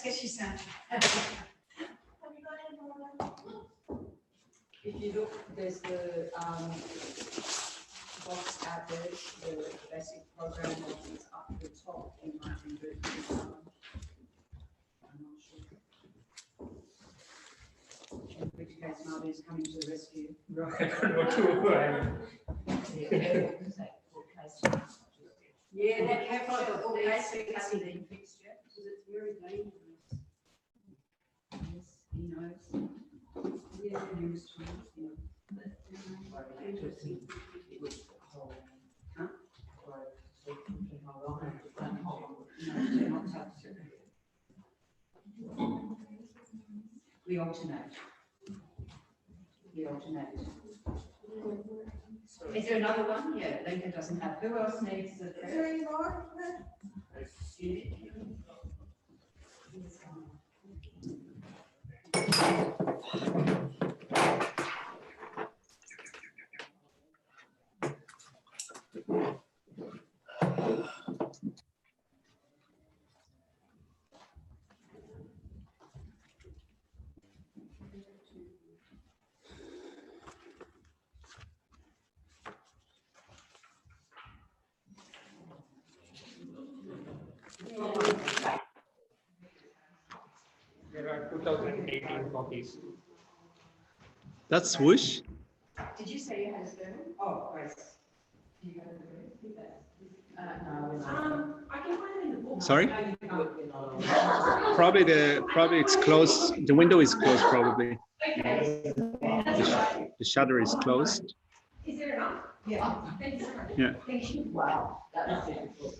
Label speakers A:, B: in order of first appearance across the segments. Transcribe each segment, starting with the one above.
A: That's Geshe-san.
B: If you look, there's the box out there, the basic program is up at the top. You might be doing this one. I'm not sure. In which case, Marty is coming to the rescue.
C: Right, I don't know
B: Yeah, they're careful of the bookcase, it hasn't been fixed yet, because it's very dangerous. Yes, he knows. Yeah, he used to, yeah. Huh? No, not touch it. We alternate. We alternate. Is there another one? Yeah, Lincoln doesn't have. Who else needs the?
A: Is there any more?
C: There are 2018 copies.
D: That's swoosh.
B: Did you say you had a sermon? Oh, Grace. Do you have a no.
A: I can find it in the book.
D: Sorry? Probably it's closed. The window is closed probably.
A: Okay.
D: The shutter is closed.
A: Is there enough?
B: Yeah.
A: Thank you so much.
D: Yeah.
B: Thank you. Wow, that was difficult.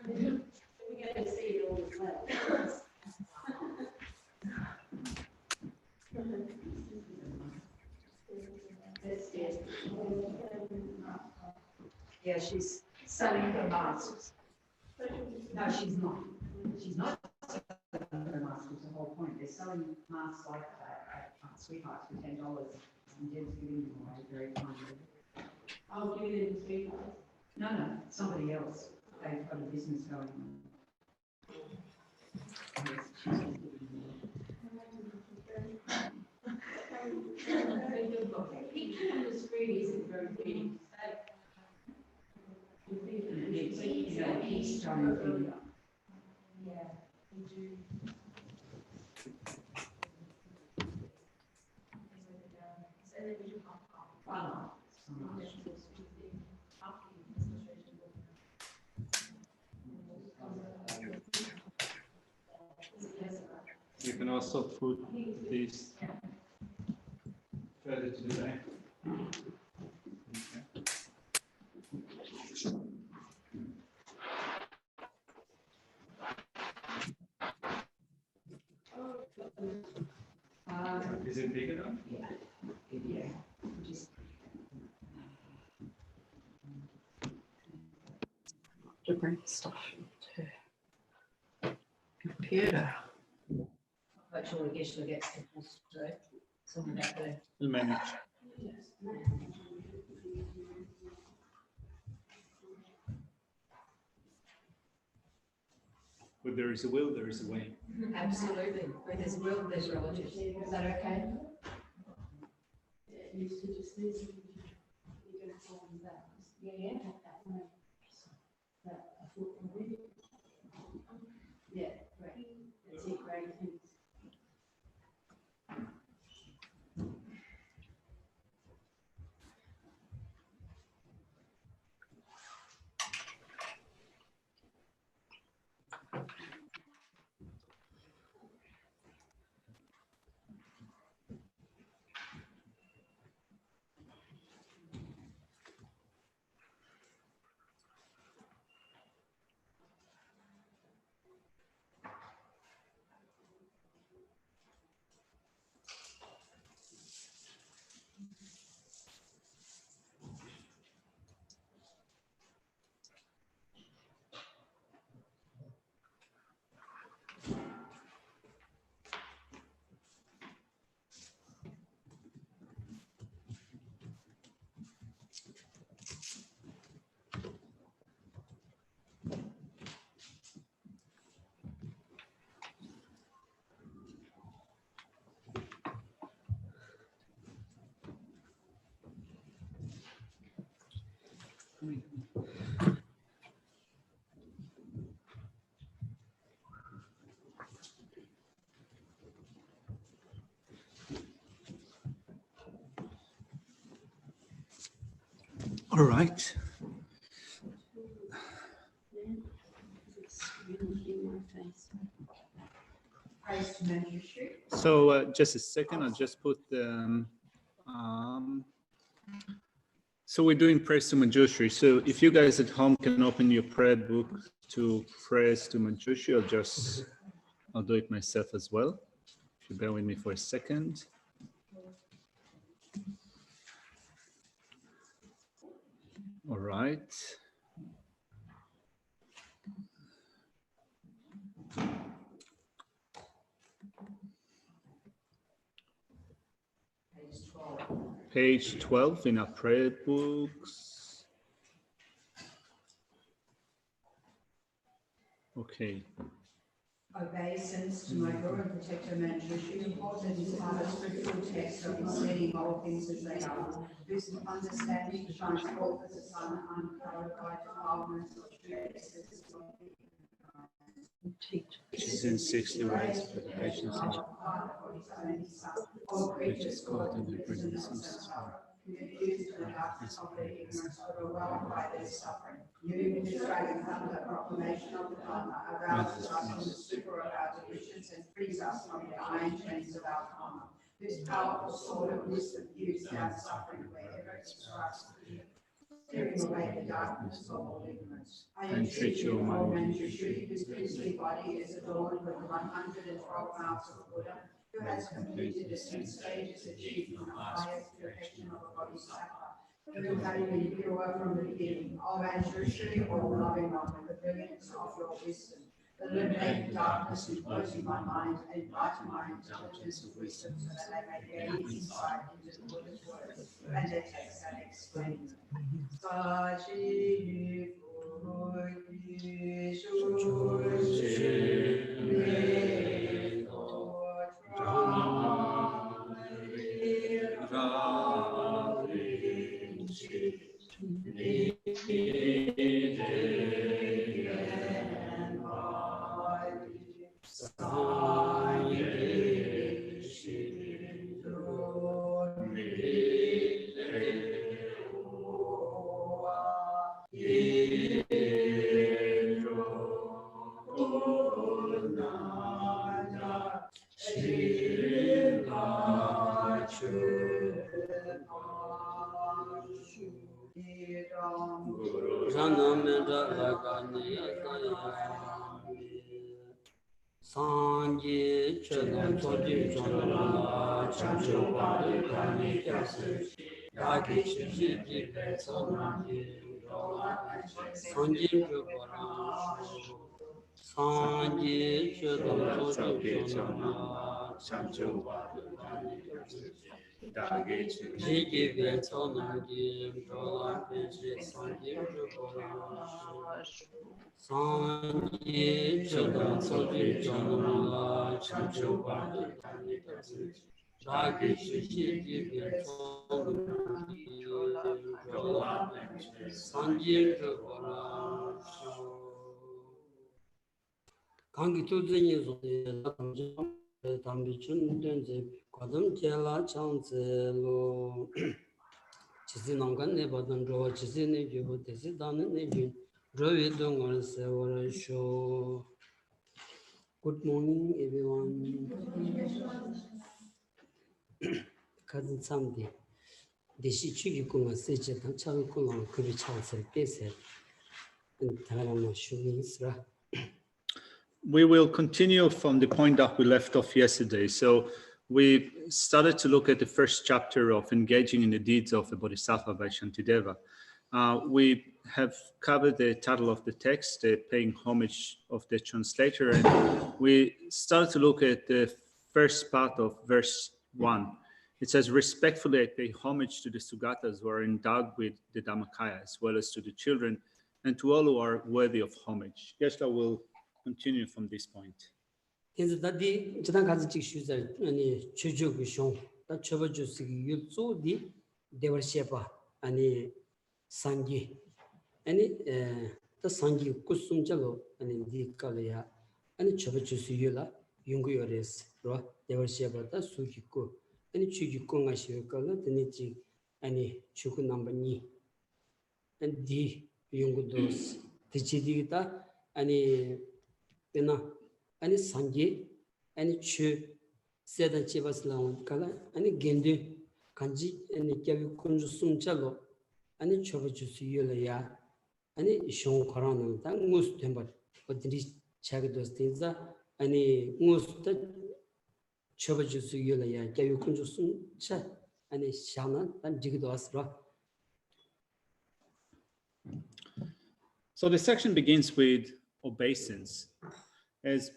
A: We're going to see it all as well.
B: Yeah, she's selling her masks. No, she's not. She's not selling her masks, is the whole point. They're selling masks like that at Sweethearts for $10. And Jen's giving them away very kindly.
A: I'll give it in Sweethearts.
B: No, somebody else. They've got a business going on. Yes, she's giving them
A: The picture on the screen isn't very big.
B: He's trying to figure out.
A: Yeah, we do.
D: You can also put these further to the back. Is it big enough?
B: Yeah. Just
E: To bring stuff into computer.
B: virtually Geshe gets the full straight. Something like that.
D: We'll manage. Where there is a will, there is a way.
B: Absolutely. Where there's will, there's relatives. Is that okay? Yeah. Yeah, great. That's it, great. Thanks.
D: All right.
B: Praise to Manjushri.
D: So just a second, I'll just put so we're doing praise to Manjushri. So if you guys at home can open your prayer book to praise to Manjushri, I'll do it myself as well. If you bear with me for a second. All right. Page 12 in our prayer books. Okay.
B: Obeisance to my Guru and Protector Manjushri, important is our scriptural text of setting all things as they are. This understanding shines forth as the sun uncovered by defilements of truth.
D: Teach in 60 ways for the patience of creatures caught in the prisons.
B: Confused to the darkness of their ignorance, overwhelmed by their suffering. You, with dragon thunder, proclamation of the Dharma, arouses us from the stupor of our delusions and frees us from the iron chains of our karma. This powerful sword of wisdom used our suffering wherever it strikes the ear, steering away the darkness of all ignorance. I entreat you, O Manjushri, whose priestly body is adorned with the 112 mouths of Buddha, who has completed the 10 stages achieved from the highest perfection of a Bodhisattva, who had been pure from the beginning. O Manjushri, O loving one, with the brilliance of your wisdom, eliminate the darkness enclosing my mind and enlighten my intelligence and wisdom so that I may gain insight into the Buddha's words and their texts and explain them. Sachi
F: Sanji Chedon Soji Chonala Chancho Padu Kani Kyasi Yaki Chichi Jibe Sonji Sanji Chobara Sanji Chedon Soji Chonala Chancho Padu Kani Kyasi Jiki Betsonanji Jola Penshi Sanji Chobara Sanji Chedon Soji Chonala Chancho Padu Kani Kyasi Jaki Chichi Jibe Sonji Jola Penshi Sanji Chobara Kangi Tuzinyi Zoni Tambi Chundenze Kwadam Jela Chanze Lo Chisi Nangan Nebadan Jo Chisi Nejubo Tesi Dana Nejun Ravi Dongan Sewara Show. Good morning, everyone. Cousin Sandy. Deshi Chigi Kunga Seche Tanchang Kunga Kubi Chancel Pese and Tarama Shunisra.
D: We will continue from the point that we left off yesterday. So we started to look at the first chapter of engaging in the deeds of the Bodhisattva by Shantideva. We have covered the title of the text, the paying homage of the translator, and we started to look at the first part of verse 1. It says, respectfully I pay homage to the Sugatas who are endowed with the Dhammakaya, as well as to the children, and to all who are worthy of homage. Geshe will continue from this point.
F: Tenzi dadi jidang kazi chik shuzar ani chujo gu shong da choba ju sigi yutsu di dewar shepa ani sangi 아니 더 상기 꾸숨절로 아니 니까야 아니 저거 주수유라 용구요레스로 대월시에보다 수기고 아니 주기고가 시을걸로 드니지 아니 주고 넘버 2 디 용구도스 디치디다 아니 베나 아니 상기 아니 추 세다 집었을라고 가라 아니 겐데 간지 아니 교육 군주 숨자로 아니 저거 주수유라야 아니 숑 거라는 당 무스 템버 어디 자기도 스틴자 아니 무스다 저거 주수유라야 교육 군주 숨자 아니 샤나 단 지기도 왔어.
D: So the section begins with obeisance. As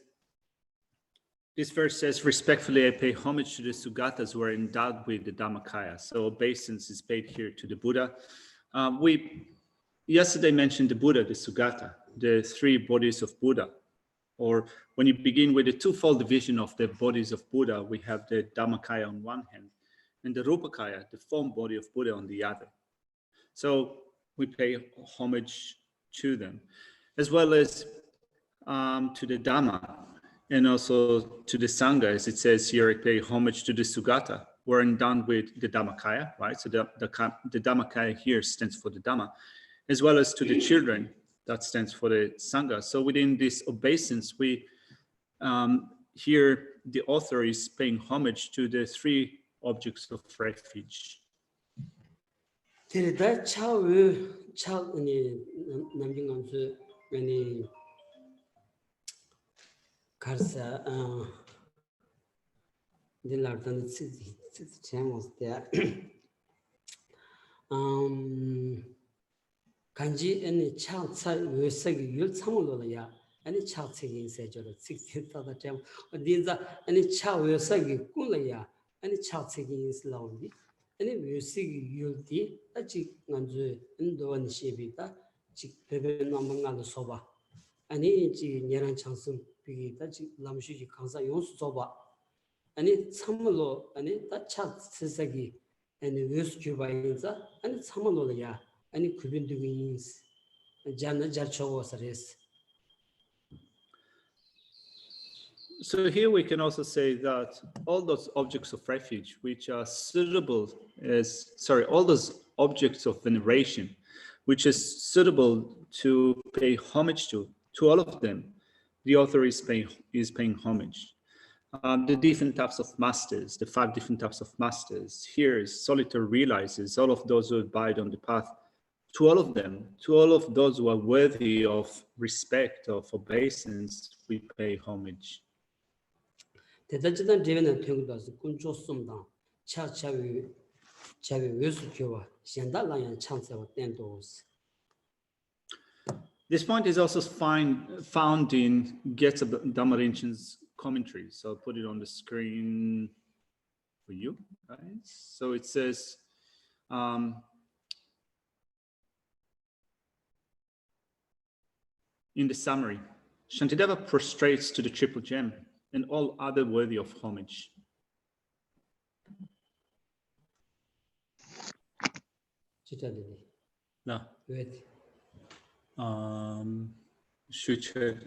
D: this verse says, respectfully I pay homage to the Sugatas who are endowed with the Dhammakaya. So obeisance is paid here to the Buddha. We yesterday mentioned the Buddha, the Sugata, the 3 bodies of Buddha. Or when you begin with the twofold division of the bodies of Buddha, we have the Dhammakaya on one hand and the Rupakaya, the form body of Buddha, on the other. So we pay homage to them, as well as to the Dhamma, and also to the Sangha, as it says here, I pay homage to the Sugata, who are endowed with the Dhammakaya, right? So the Dhammakaya here stands for the Dhamma, as well as to the children, that stands for the Sangha. So within this obeisance, we here the author is paying homage to the 3 objects of refuge.
F: 데르다 차우 아니 남경원수 아니 가르사 딜라르단 찌지 제모스데 간지 아니 차차 외색이 율 참을로야 아니 차책이 인세저로 직했다다 참 어디자 아니 차 외색이 꿀이야 아니 차책이 인슬라운디 아니 뮤직이 율디 아직 먼저 인도원 시비다 직 배배 넘어가는 소바 아니 지 내란 창승 비기다 지 남수지 강사 용수 소바 아니 참물로 아니 다차 세상이 아니 뮤직 주바인자 아니 참물로야 아니 구빈되고 인스 잔나 자초워서레스.
D: So here we can also say that all those objects of refuge, which are suitable all those objects of veneration, which is suitable to pay homage to all of them, the author is paying homage. The different types of masters, the 5 different types of masters, here Solitaire realizes all of those who abide on the path, to all of them, to all of those who are worthy of respect, of obeisance, we pay homage.
F: 대단지단 제베는 태우다서 군조숨다 차차위 자비 외수교와 현달라야 창세와 땐도스.
D: This point is also found in Geshe Dhammarin's commentary. So I'll put it on the screen for you guys. So it says, in the summary, Shantideva prostrates to the triple gem and all other worthy of homage. No. Shuche.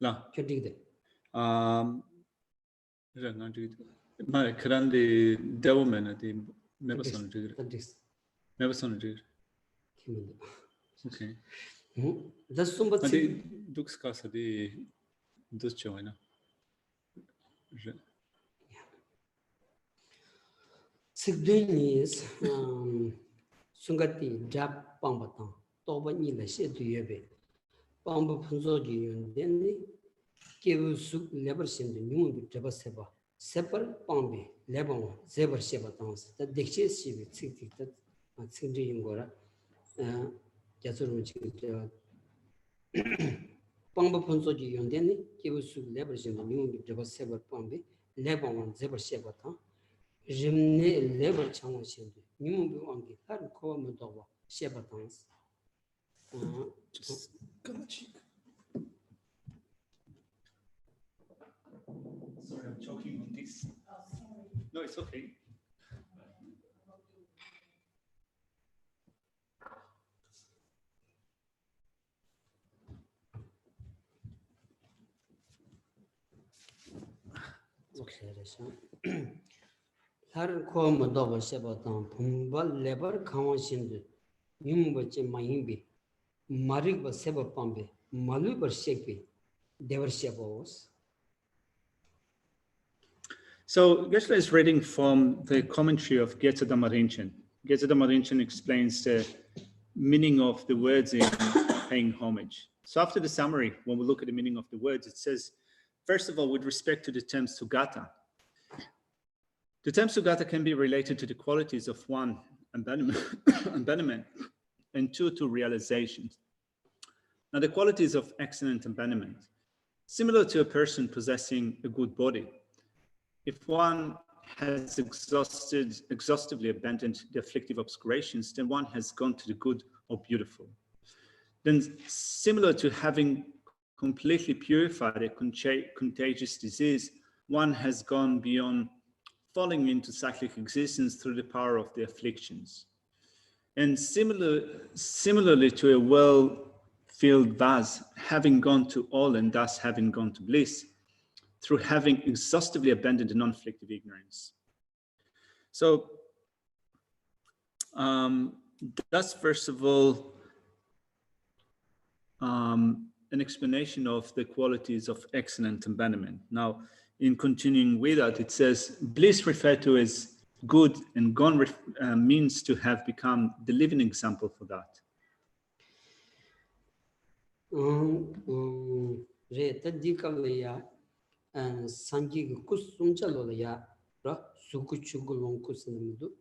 D: No. My grande development never okay.
F: Das zum Beispiel
D: Dux casa di dus joina.
F: Sigdunis sungati jap pambatan toba ni la she du yebe pamba punzo ji yundeni kevu su lebar sin de nyung du jaba seba separ pambe lebon zebar seba tans ta dekche sibi tik ta tsingde yingora jatsuru ji pamba punzo ji yundeni kevu su lebar sin de nyung du jaba seba pambe lebon zebar seba tans Jimne level challenge. You will on the hard core Moldova, Shebatons.
D: Sorry, I'm choking on this. No, it's okay.
F: 속세래서 다른 코모도 버셔봤던 분발 레버 강원신들 윤버지 마인비 마릭버 세버밤비 말루버 셰비 데버셔보스.
D: So Geshe is reading from the commentary of Geshe Rinchen. Geshe Rinchen explains the meaning of the words in paying homage. So after the summary, when we look at the meaning of the words, it says, first of all, with respect to the term Sugata, the term Sugata can be related to the qualities of one, embodiment, and two, to realizations. Now, the qualities of excellent embodiment, similar to a person possessing a good body. If one has exhaustively abandoned the afflictive obscurations, then one has gone to the good or beautiful. Then, similar to having completely purified a contagious disease, one has gone beyond falling into cyclic existence through the power of the afflictions. And similarly to a well-filled vase, having gone to all and thus having gone to bliss, through having exhaustively abandoned the non-afflictive ignorance. So that's first of all an explanation of the qualities of excellent embodiment. Now, in continuing with that, it says, bliss referred to as good and gone means to have become the living example for that.
F: 산기 쿠스ум잘로야 라 수쿠추굴롱 쿠스님도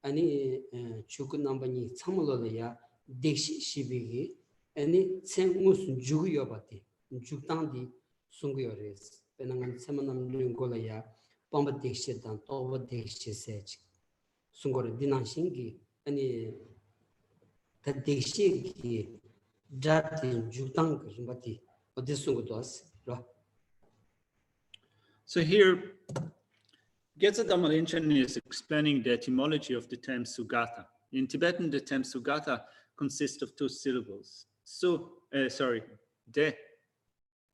F: 아니 추구 넘버니 참물로야 덱시 시비기 아니 생무스 주구여바티 죽당디 송구여레스 베낭한 세만남 링골야 pomba 덱시단 토버 덱시세지 송고르 디난싱기 아니 다 덱시기 자티 죽당 그좀바티 어디 송고도스 라.
D: So here, Geshe Rinchen is explaining the etymology of the term Sugata. In Tibetan, the term Sugata consists of two syllables. De,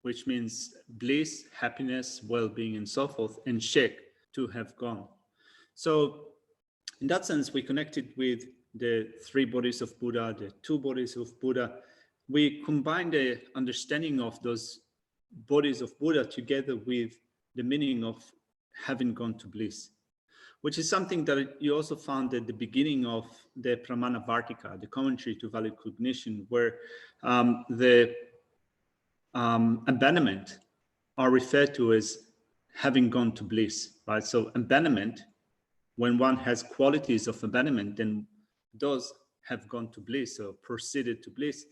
D: which means bliss, happiness, well-being, and so forth, and Shek, to have gone. So in that sense, we connected with the three bodies of Buddha, the two bodies of Buddha. We combine the understanding of those bodies of Buddha together with the meaning of having gone to bliss, which is something that you also found at the beginning of the Pramana Vartika, the commentary to valid cognition, where the abandonment are referred to as having gone to bliss, right? So abandonment, when one has qualities of abandonment, then those have gone to bliss or proceeded to bliss.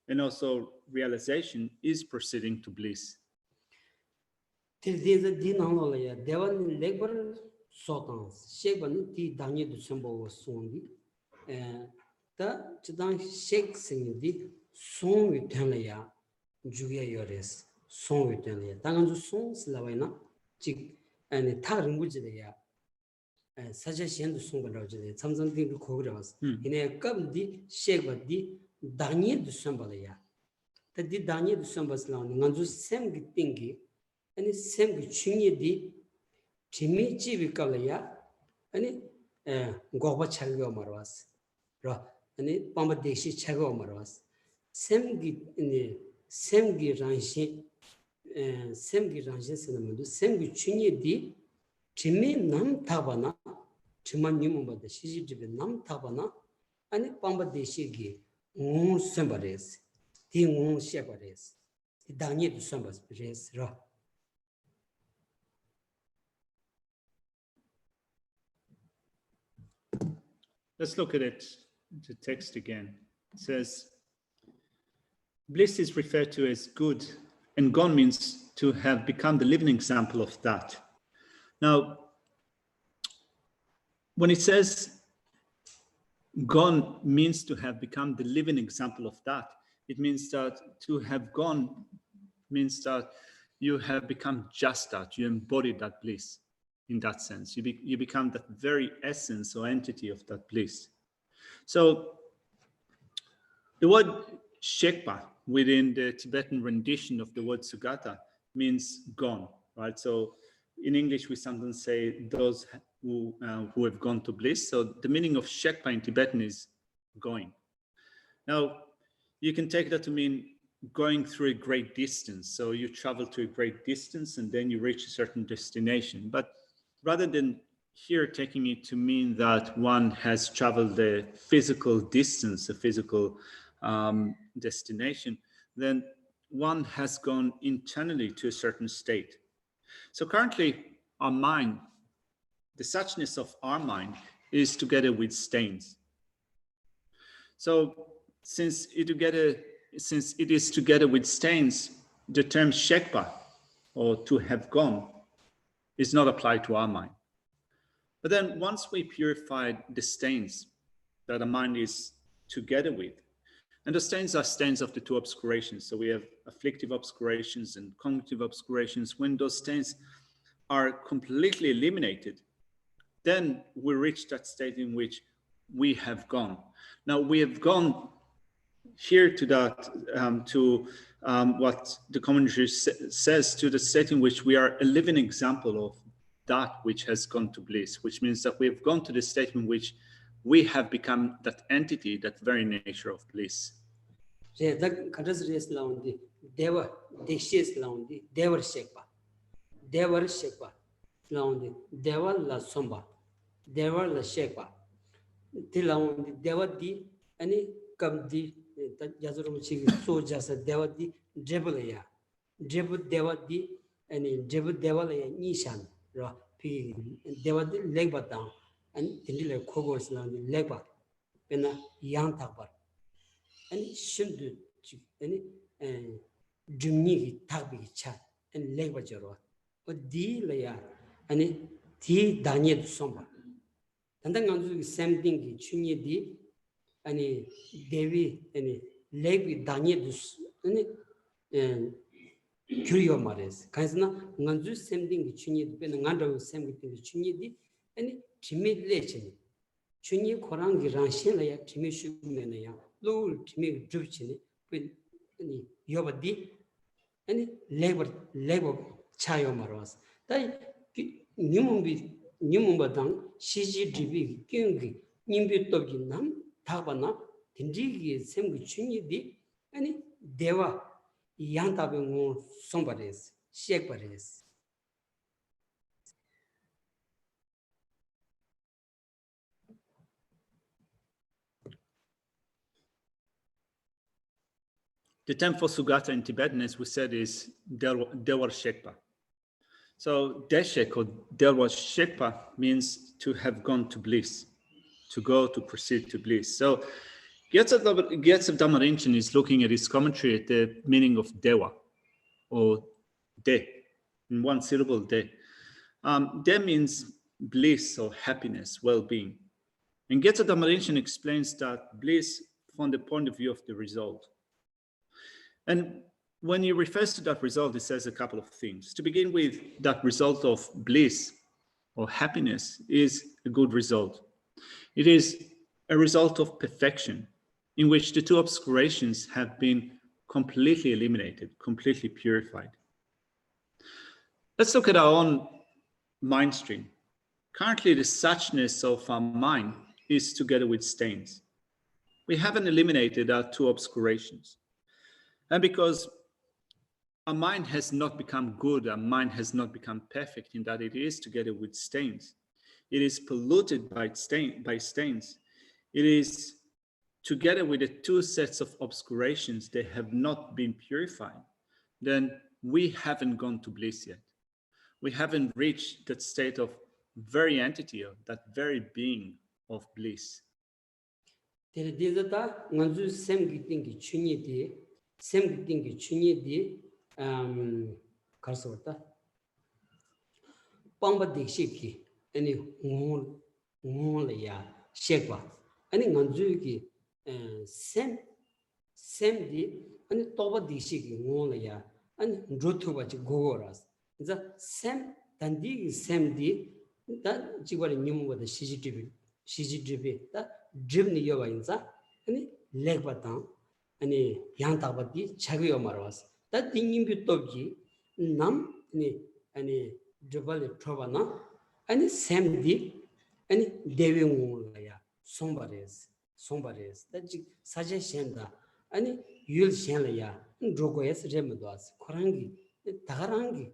D: And also realization is proceeding to bliss.
F: Tildiza di nangolaya devan legbar sotans shekban di dangi du sembo songi ta chidang shek sing di song yu tenlaya juya yores song yu tenlaya dangan ju song slawayna chik and ta ringujidaya saja shen du song balawjide samsang ding du kograwas ine kab di shekba di dangi du sembalaya ta di dangi du sembaslaw nganju sem gi tingi 아니 샘기 중이디 재미 집이 깔려야 아니 고바 차려 말았어. 라 아니 밤바 대시 차려 말았어. 샘기 아니 샘기 란시 쓰는 샘기 중이디 재미 남 타바나 주만 님음바다 시집집에 남 타바나 아니 밤바 대시기 오 샘바레스 디오 셰바레스 디 다니도 샘바레스 라.
D: Let's look at it, the text again. It says, bliss is referred to as good, and gone means to have become the living example of that. Now, when it says gone means to have become the living example of that, it means that to have gone means that you have become just that, you embody that bliss. In that sense, you become that very essence or entity of that bliss. So the word Shekpa within the Tibetan rendition of the word Sugata means gone, right? So in English, we sometimes say those who have gone to bliss. So the meaning of Shekpa in Tibetan is going. Now, you can take that to mean going through a great distance. So you travel to a great distance and then you reach a certain destination. But rather than here taking it to mean that one has traveled the physical distance, a physical destination, then one has gone internally to a certain state. So currently, our mind, the suchness of our mind is together with stains. So since it is together with stains, the term Shekpa, or to have gone, is not applied to our mind. But then once we purified the stains that the mind is together with, and the stains are stains of the two obscurations. So we have afflictive obscurations and cognitive obscurations. When those stains are completely eliminated, then we reach that state in which we have gone. Now we have gone here to that, what the commentary says, to the state in which we are a living example of that which has gone to bliss, which means that we have gone to the state in which we have become that entity, that very nature of bliss.
F: And the Kogos legba, Pena Yang Tabar, and Shindu, any Jumni Tabi chat, and legba jero, but D layer, and it T Daniel Somba. And then on the same thing, Chuni D, and Devi, and leg with Daniel, and Curio Mares, Kaisna, Nanzu sending the Chuni, Penangando same with the Chuni D, and timid legend. Chuni Korangi Ranshila, Timmy Shumania, low Timmy Drupchini, with any Yobadi, any labor Chayo Maros. That Numumbatang, Shiji Dribi, Kingi, Nimbu Toginam, Tabana, Tindigi, Semi Chuni di, any Deva Yantabing somebody's, Shekbaris.
D: The term for Sugata in Tibetan, as we said, is Dewar Shekpa. So Deshek or Dewar Shekpa means to have gone to bliss, to go, to proceed to bliss. So Gyatso Dhammarinchen is looking at his commentary at the meaning of Dewa, or De, in one syllable, De. De means bliss or happiness, well-being. And Gyatso Dhammarinchen explains that bliss from the point of view of the result. And when he refers to that result, he says a couple of things. To begin with, that result of bliss or happiness is a good result. It is a result of perfection in which the two obscurations have been completely eliminated, completely purified. Let's look at our own mind stream. Currently, the suchness of our mind is together with stains. We haven't eliminated our two obscurations. And because our mind has not become good, our mind has not become perfect in that it is together with stains. It is polluted by stains. It is together with the two sets of obscurations that have not been purified. Then we haven't gone to bliss yet. We haven't reached that state of very entity, of that very being of bliss.
F: Same thing, Chuni di Karsota Pamba Dixiki, any Moolaya, Shekwa, any Nanzuki, same di, and Toba Dixiki, Moolaya, and Drutuba Goras. The same Tandi, same di, that Jigwari knew with the Shiji that Jimny Yoga in that, any Legbatan. Any Yantabati, Chagio Maras. That thing in Butogi, Nam, any dribble trovana, and same di, and deving ya, somebody's, that suggestion da, and you'll share ya, and drogoes remedos, Korangi, Tarangi,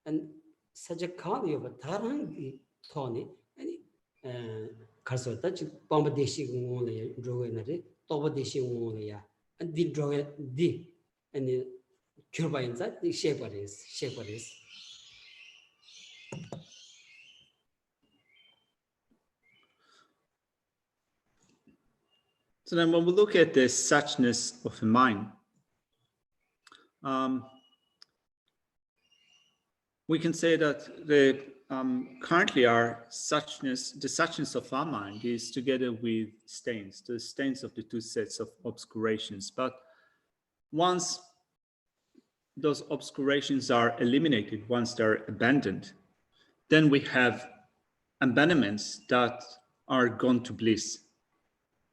F: and such a call of a Tarangi, Tony, and Karsota, Bombadeshi only, droganary, Tobadeshi only, and the drog, di, and the Cuba inside, the shaper is.
D: So then when we look at the suchness of a mind, we can say that the currently the suchness of our mind is together with the stains of the two sets of obscurations. But once those obscurations are eliminated, once they're abandoned, then we have abandonments that are gone to bliss,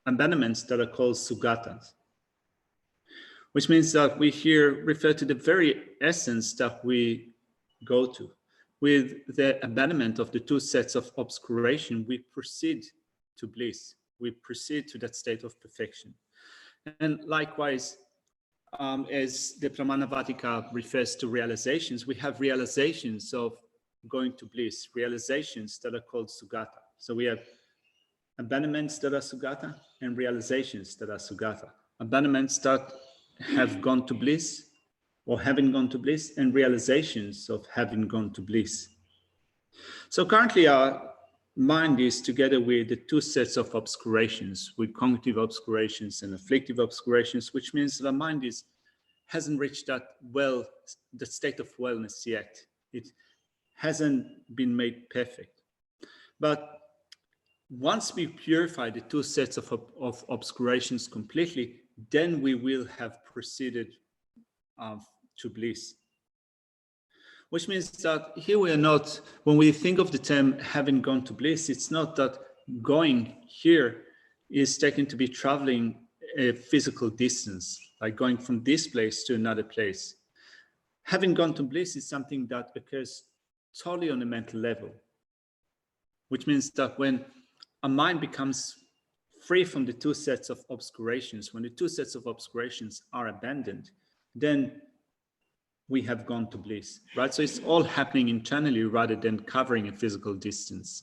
D: abandonments that are called sugatas, which means that we here refer to the very essence that we go to. With the abandonment of the two sets of obscuration, we proceed to bliss. We proceed to that state of perfection. And likewise, as the Pramanavartika refers to realizations, we have realizations of going to bliss, realizations that are called sugata. So we have abandonments that are sugata and realizations that are sugata. Abandonments that have gone to bliss or having gone to bliss, and realizations of having gone to bliss. So currently our mind is together with the two sets of obscurations, with cognitive obscurations and afflictive obscurations, which means that our mind hasn't reached that state of wellness yet. It hasn't been made perfect. But once we purify the two sets of obscurations completely, then we will have proceeded to bliss. Which means that here we are not, when we think of the term having gone to bliss, it's not that going here is taken to be traveling a physical distance, like going from this place to another place. Having gone to bliss is something that occurs totally on a mental level, which means that when a mind becomes free from the two sets of obscurations, when the two sets of obscurations are abandoned, then we have gone to bliss, right? So it's all happening internally rather than covering a physical distance.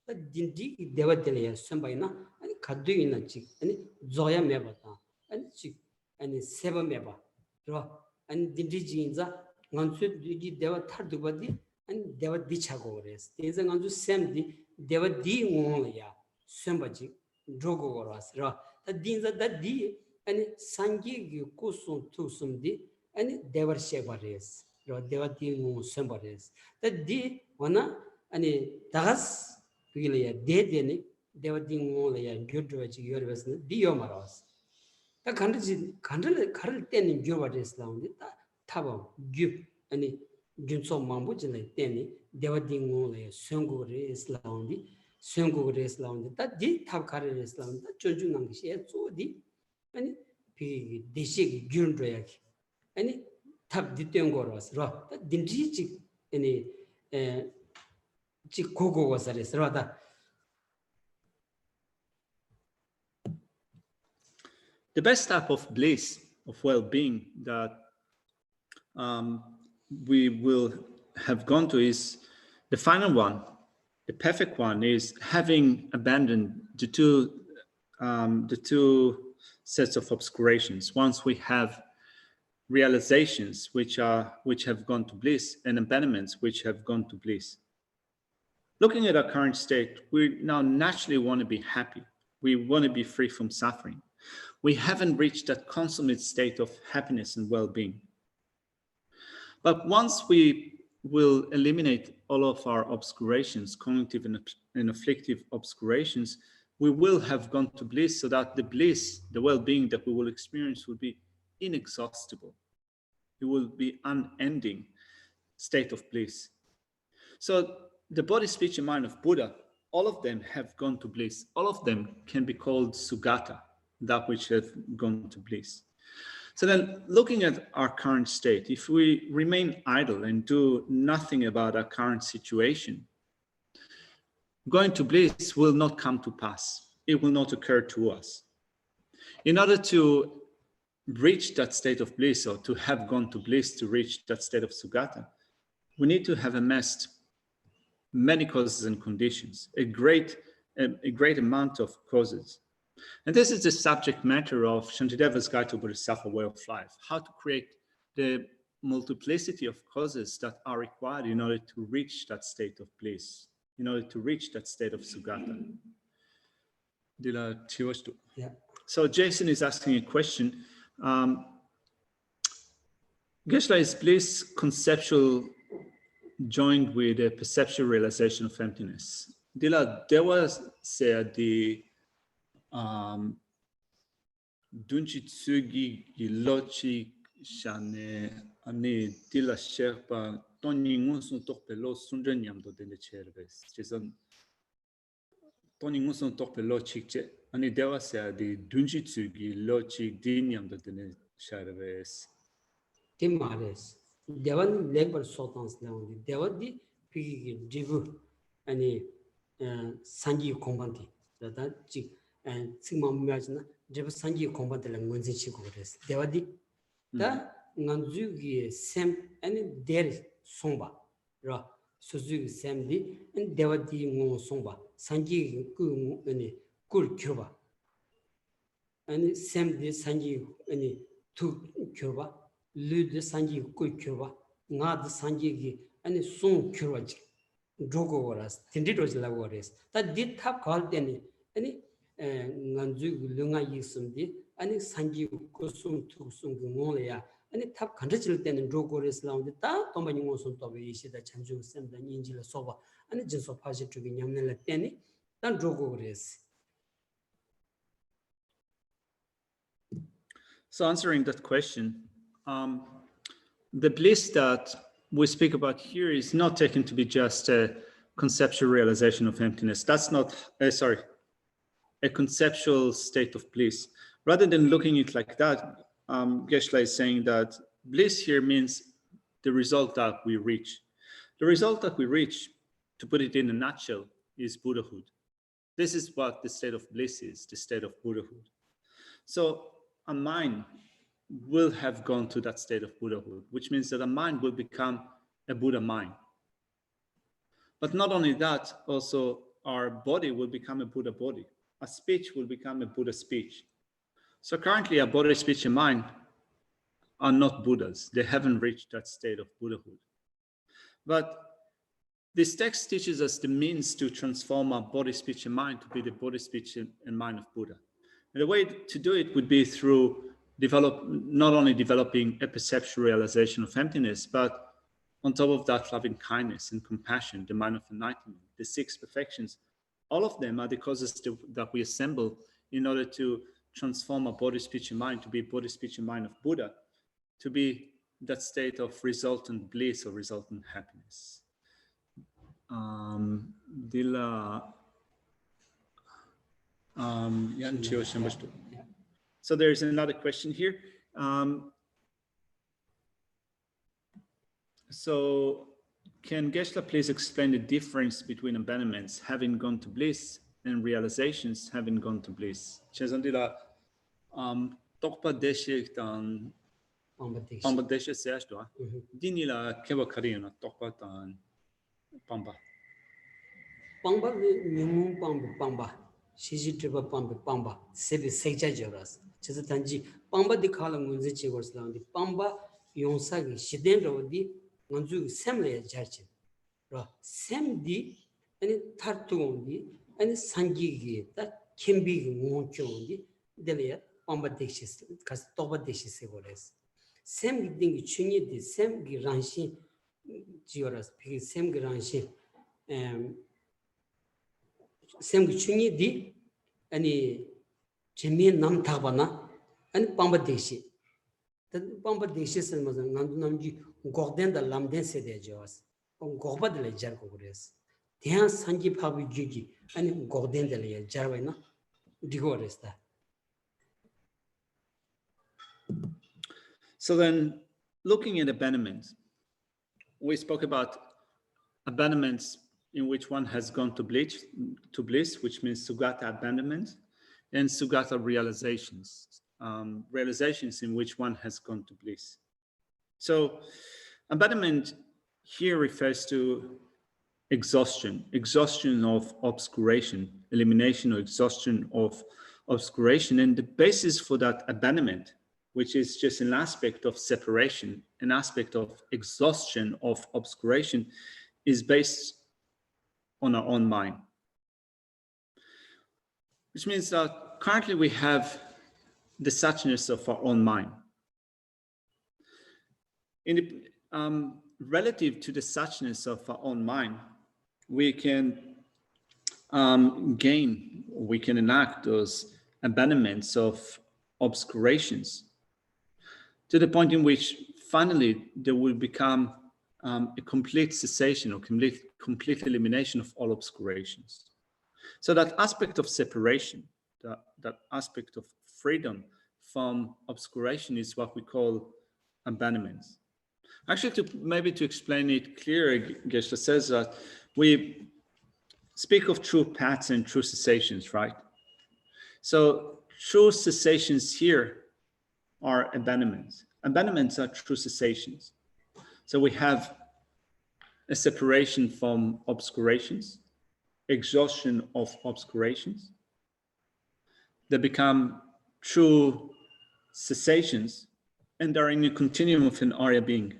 F: Dinti deva delaya sambaina and kaduina chick and zoya mebata and chick and seba meba and dinti jinza ngansu deva tardubadi and deva dichagores. These are going send the deva di onlaya sambaji drogoras ra the dinza that di and sangi kusum tusum di and deva shebares deva di sambares that di wana and das Pilia dead they were doing only a good university, Diomaros. The country current ten Jovadis down Tabo, Gip, and Junso Mambujin Denny, they were doing only a Sungo race laundi, Sungo race laundi, that did have carrier race lound, that Jojunang shared so deep, and P. Deshig Jundrag, and tap the Tungoros, rock, that didn't reach any. The
D: best type of bliss, of well-being that we will have gone to is the final one. The perfect one is having abandoned the two sets of obscurations. Once we have realizations which have gone to bliss and abandonments which have gone to bliss. Looking at our current state, we now naturally want to be happy. We want to be free from suffering. We haven't reached that consummate state of happiness and well-being. But once we will eliminate all of our obscurations, cognitive and afflictive obscurations, we will have gone to bliss, so that the bliss, the well-being that we will experience will be inexhaustible. It will be unending state of bliss. So the body, speech, and mind of Buddha, all of them have gone to bliss. All of them can be called Sugata, that which have gone to bliss. So then, looking at our current state, if we remain idle and do nothing about our current situation, going to bliss will not come to pass. It will not occur to us. In order to reach that state of bliss, or to have gone to bliss, to reach that state of Sugata, we need to have amassed many causes and conditions, a great amount of causes. And this is the subject matter of Shantideva's Guide to Bodhisattva Way of Life, how to create the multiplicity of causes that are required in order to reach that state of bliss, in order to reach that state of Sugata.
F: Yeah.
D: So Jason is asking a question. Geshe, is bliss conceptual joined with a perceptual realization of emptiness? Dila, there was said the Dunchi Tsugi Gilochi Shane Ane Dila Sherpa Tony Ngusun Topelo Sundrenyam do de Cherves. Jason Tony Ngusun Topelo Chiche, Ane there was said the Dunchi Tsugi Lochi Dinyam do de Cherves.
F: Timares. Devan labor sotans down. Devadi Pigi Divu and Sanji Combandi. That and Sigma Majna, Dev Sanji Combandi language Chigores. Devadi the Nanzugi Sam and there Somba Ra Suzuki Samdi and Devadi Mo Somba Sanji Kul Cuba and Sam de Sanji and two Cuba. Lud Sanji Kuba, not the Sanji, and soon Kuraj, Drogoras, Tinditos Lavores. That did have called any Nanzu Lunga Yisumdi, any Sanji Kusum to Sungumolia, any tap country then Drogores Lound, the Tomanuson Tobi, the Chanju Sam, the Ninjila Sova, and the Jins of Paget to be Yamela Penny, than Drogores.
D: So answering that question, the bliss that we speak about here is not taken to be just a conceptual realization of emptiness. That's not, a conceptual state of bliss. Rather than looking at it like that, Geshe is saying that bliss here means the result that we reach. The result that we reach, to put it in a nutshell, is Buddhahood. This is what the state of bliss is, the state of Buddhahood. So a mind will have gone to that state of Buddhahood, which means that a mind will become a Buddha mind. But not only that, also our body will become a Buddha body. Our speech will become a Buddha speech. So currently our body, speech, and mind are not Buddhas. They haven't reached that state of Buddhahood. But this text teaches us the means to transform our body, speech, and mind to be the body, speech, and mind of Buddha. And the way to do it would be through not only developing a perceptual realization of emptiness, but on top of that, loving kindness and compassion, the mind of enlightenment, the 6 perfections. All of them are the causes that we assemble in order to transform our body, speech, and mind to be body, speech, and mind of Buddha, to be that state of resultant bliss or resultant happiness. So there's another question here. So can Geshe please explain the difference between abandonments having gone to bliss and realizations having gone to bliss? Tokpa deshe tan pamba deshe seas doa. Dinila keba karina tokpa tan pamba.
F: Pamba nyumu pamba. Shiji tripa pamba. Sebi seja joras. Chizatanji pamba di khala ngunzi chigors laundi. Pamba yonsagi shiden rawdi ngunzu semle jarchin. Ra sem di ani tartugondi ani sangi ta kembi ngonchondi delia pamba dekshis kas toba dekshis segores. Sem dingi chunyi di sem gi ranshi joras. Pigi sem gi ranshi sem gi chunyi di 아니 재미 남 타바나 아니 빵바 대시 빵바 대시스 무슨 남지 고된다 람된 세대죠스 고바들 자고 그래서 대한 산지 파비 주기 아니 고된들 자와이나 디고레스다.
D: So then, looking at abandonment, we spoke about abandonments in which one has gone to bliss, which means Sugata abandonment, and Sugata realizations, realizations in which one has gone to bliss. So abandonment here refers to exhaustion of obscuration, elimination or exhaustion of obscuration, and the basis for that abandonment, which is just an aspect of separation, an aspect of exhaustion of obscuration, is based on our own mind. Which means that currently we have the suchness of our own mind. In the, relative to the suchness of our own mind, we can we can enact those abandonments of obscurations to the point in which finally there will become a complete cessation or complete elimination of all obscurations. So that aspect of separation, that aspect of freedom from obscuration is what we call abandonments. Actually, to explain it clearer, Geshe says that we speak of true paths and true cessations, right? So true cessations here are abandonments. Abandonments are true cessations. So we have a separation from obscurations, exhaustion of obscurations. They become true cessations, and are in a continuum of an Arya being.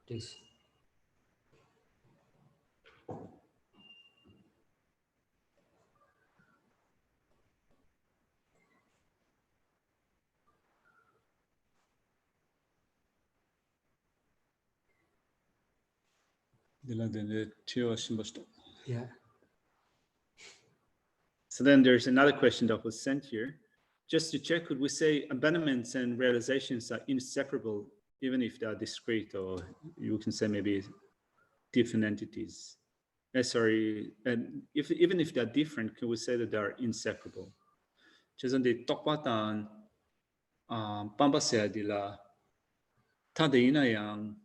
F: Please. Yeah.
D: So then there's another question that was sent here. Just to check, could we say abandonments and realizations are inseparable, even if they are discrete, or you can say maybe different entities? Sorry, and even if they're different, can we say that they are inseparable? 죄송한데 똑같은 밤바세아딜라 타데이나 양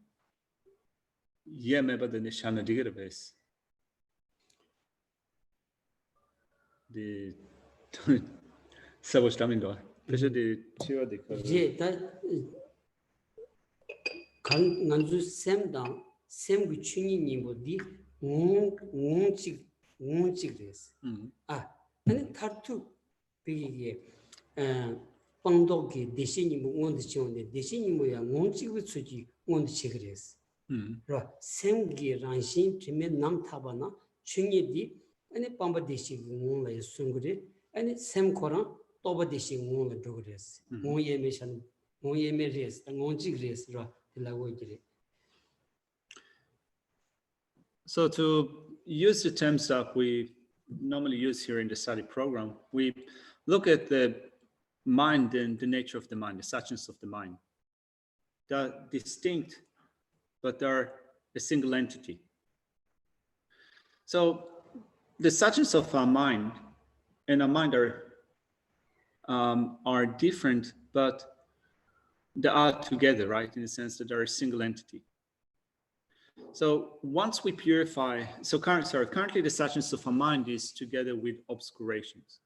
D: 예매받는 샤나 디게르베스. 디 사보스타민도 그래서 디 치워디
F: 이제 다 간난주 샘당 샘구 춘이니 뭐디 웅직 됐어. 아니 타투 비게 빵도기 대신이 뭐 온데 치원데 대신이 뭐야 웅직을 주지 온데 치그랬어. 라 샘기 란신 지면 남타바나 춘이디 아니 빵바데시 웅라에 순그리 아니 샘코랑 또바데시 웅라 도그랬어. 웅예메션 웅예메레스 웅직레스라 라고 이제.
D: So to use the terms that we normally use here in the study program, we look at the mind and the nature of the mind, the suchness of the mind. They're distinct, but they're a single entity. So the suchness of our mind and our mind are different, but they are together, right? In the sense that they're a single entity. So once we purify, currently the suchness of our mind is together with obscurations.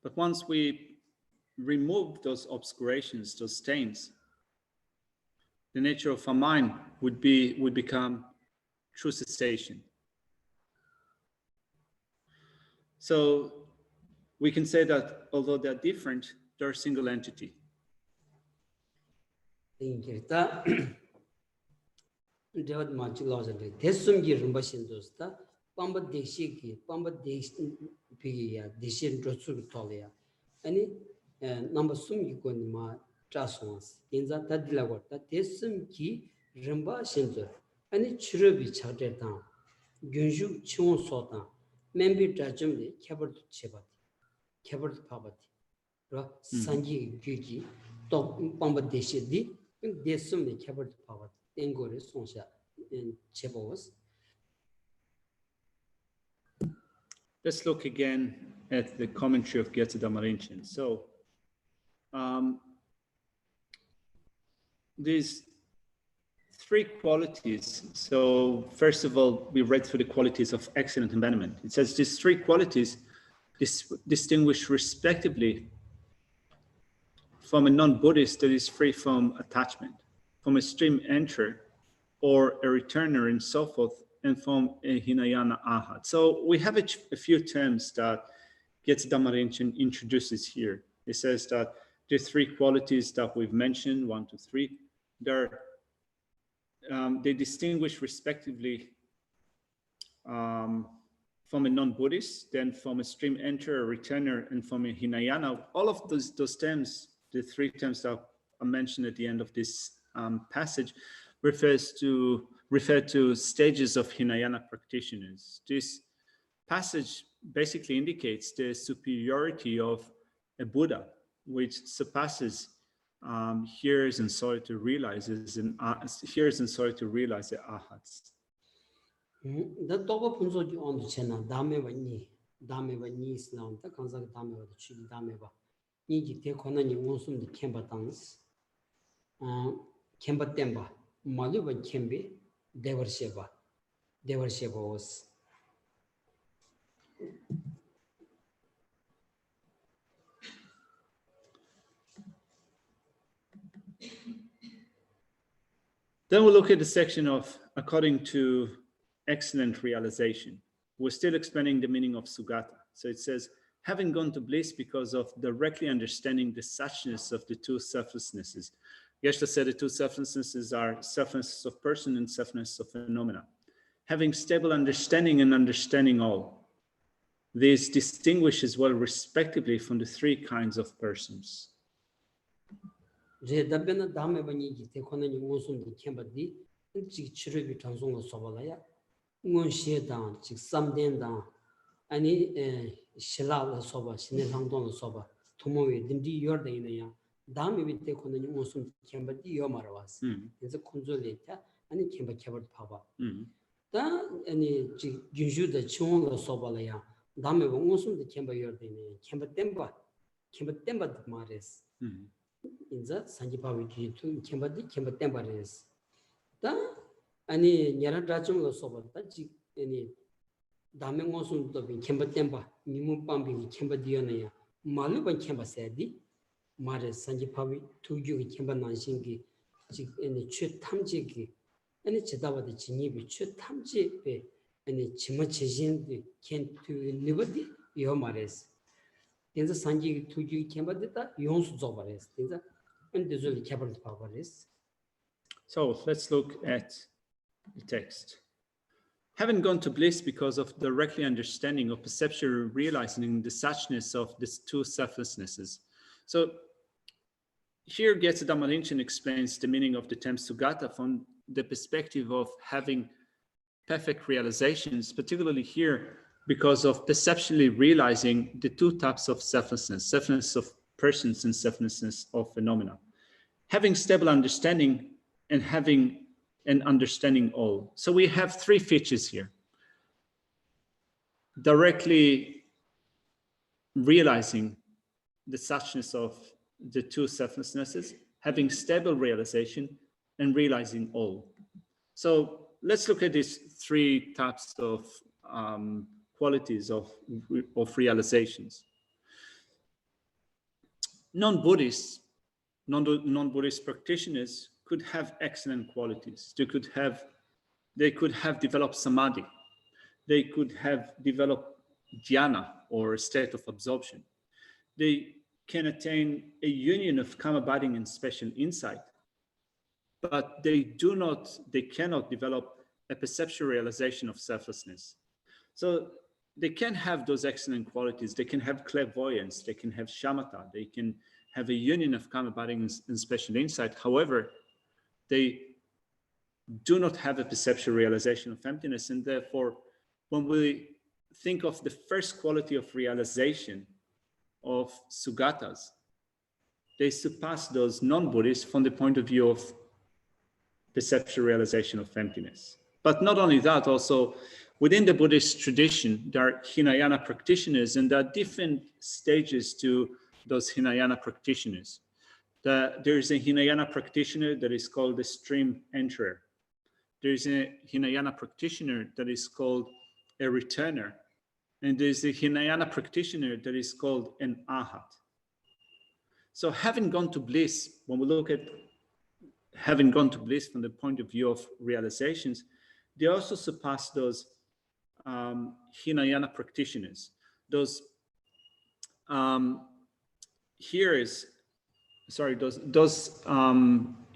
D: But once we remove those obscurations, those stains, the nature of our mind would become true cessation. So we can say that although they're different, they're a single entity.
F: Devat machi lozande desum gi rumba shindosta pamba deshi ki pamba deshi pigi ya deshi rotsu tolya ani number sum gi kon ma trasons inza tadila gorta desum gi rumba shindo ani churubi chade ta 균주 치원 소다 멤비 자점이 캐버드 제바디 캐버드 파바디 라 산지 규기 또 방바 대시디 대스음이 캐버드 파바디 땡고를 송샤 제보스.
D: Let's look again at the commentary of Geshe Rinchen. So these three qualities. So first of all, we read through the qualities of excellent embodiment. It says these three qualities distinguish respectively from a non-Buddhist that is free from attachment, from a stream enterer or a returner and so forth, and from a Hinayana Arhat. So we have a few terms that Geshe Rinchen introduces here. It says that the three qualities that we've mentioned, 1, 2, 3, they distinguish respectively from a non-Buddhist, then from a stream enterer, returner, and from a Hinayana. All of those terms, the three terms that are mentioned at the end of this passage, refer to stages of Hinayana practitioners. This passage basically indicates the superiority of a Buddha, which surpasses hearers and sorry to realize hearers and sorry to realize the arhats.
F: The Togo Punzo on the channel, Dameva Ni Islam, the Kanzak Dameva, the Chili Dameva, Niji take on any Monsum, the Kemba dance, Kemba Temba, Maluba Kembe, Devarsheva was.
D: Then we'll look at the section of according to excellent realization. We're still explaining the meaning of Sugata. So it says, having gone to bliss because of directly understanding the suchness of the two selflessnesses. Geshe said the two selflessnesses are selflessness of person and selflessness of phenomena. Having stable understanding and understanding all. This distinguishes well respectively from the three kinds of persons.
F: Dabena Damevani, Tekonani Monsum, the Kembadi, and Chichiri Tanzonga Sobalaya, Monshedan, Samdendan, any Shila Soba, Sinetandon Soba, Tomoe, Dindi Yordanaya, Dami will take on the Monsum Kembadi Yomaravas, is a consolata, and it came by Kebert Pava. Da any Junju the Chunga Sobalaya, Dame Monsum the Kemba Yordanaya, Kemba the Mares. In that Sanjipavi to Kemba Temperes. Da any Yaradajum Soba, that any Damengosum to be Kemba Temba, Mimu Bambi, Kemba Dionaya, Maluba Kemba Sadi, Mares Sanjipavi, 2 you Kemba Nanshingi, any Chut Tamjiki, any Chedava the Chinibi, Chut Tamji, any Chimachijin, Kent to Liberty, Yomares. In the Sanji to you came at the Yons Zobares, and the Zuli Cabinet Pavaris.
D: So let's look at the text. Having gone to bliss because of directly understanding of perception, realizing the suchness of these two selflessnesses. So here Geshe Rinchen explains the meaning of the term Sugata from the perspective of having perfect realizations, particularly here because of perceptually realizing the two types of selflessness, selflessness of persons and selflessness of phenomena. Having stable understanding and having an understanding all. So we have three features here. Directly realizing the suchness of the two selflessnesses, having stable realization, and realizing all. So let's look at these three types of qualities of realizations. Non-Buddhist practitioners could have excellent qualities. They could have developed samadhi. They could have developed dhyana, or a state of absorption. They can attain a union of calm abiding and special insight, but they cannot develop a perceptual realization of selflessness. So they can have those excellent qualities. They can have clairvoyance. They can have shamatha. They can have a union of calm abiding and special insight. However, they do not have a perceptual realization of emptiness, and therefore when we think of the first quality of realization of Sugatas, they surpass those non-Buddhists from the point of view of perceptual realization of emptiness. But not only that, also within the Buddhist tradition, there are Hinayana practitioners, and there are different stages to those Hinayana practitioners. There is a Hinayana practitioner that is called the stream enterer. There is a Hinayana practitioner that is called a returner. And there's a Hinayana practitioner that is called an Arhat. So having gone to bliss, when we look at having gone to bliss from the point of view of realizations, they also surpass those Hinayana practitioners, those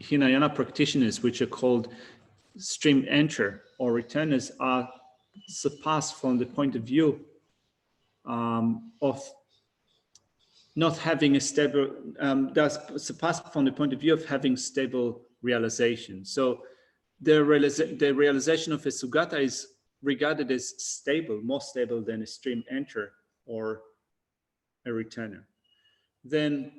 D: Hinayana practitioners, which are called stream enter or returners, are surpassed from the point of view of not having a stable, that's surpassed from the point of view of having stable realization. So the realization of a Sugata is regarded as stable, more stable than a stream enter or a returner. Then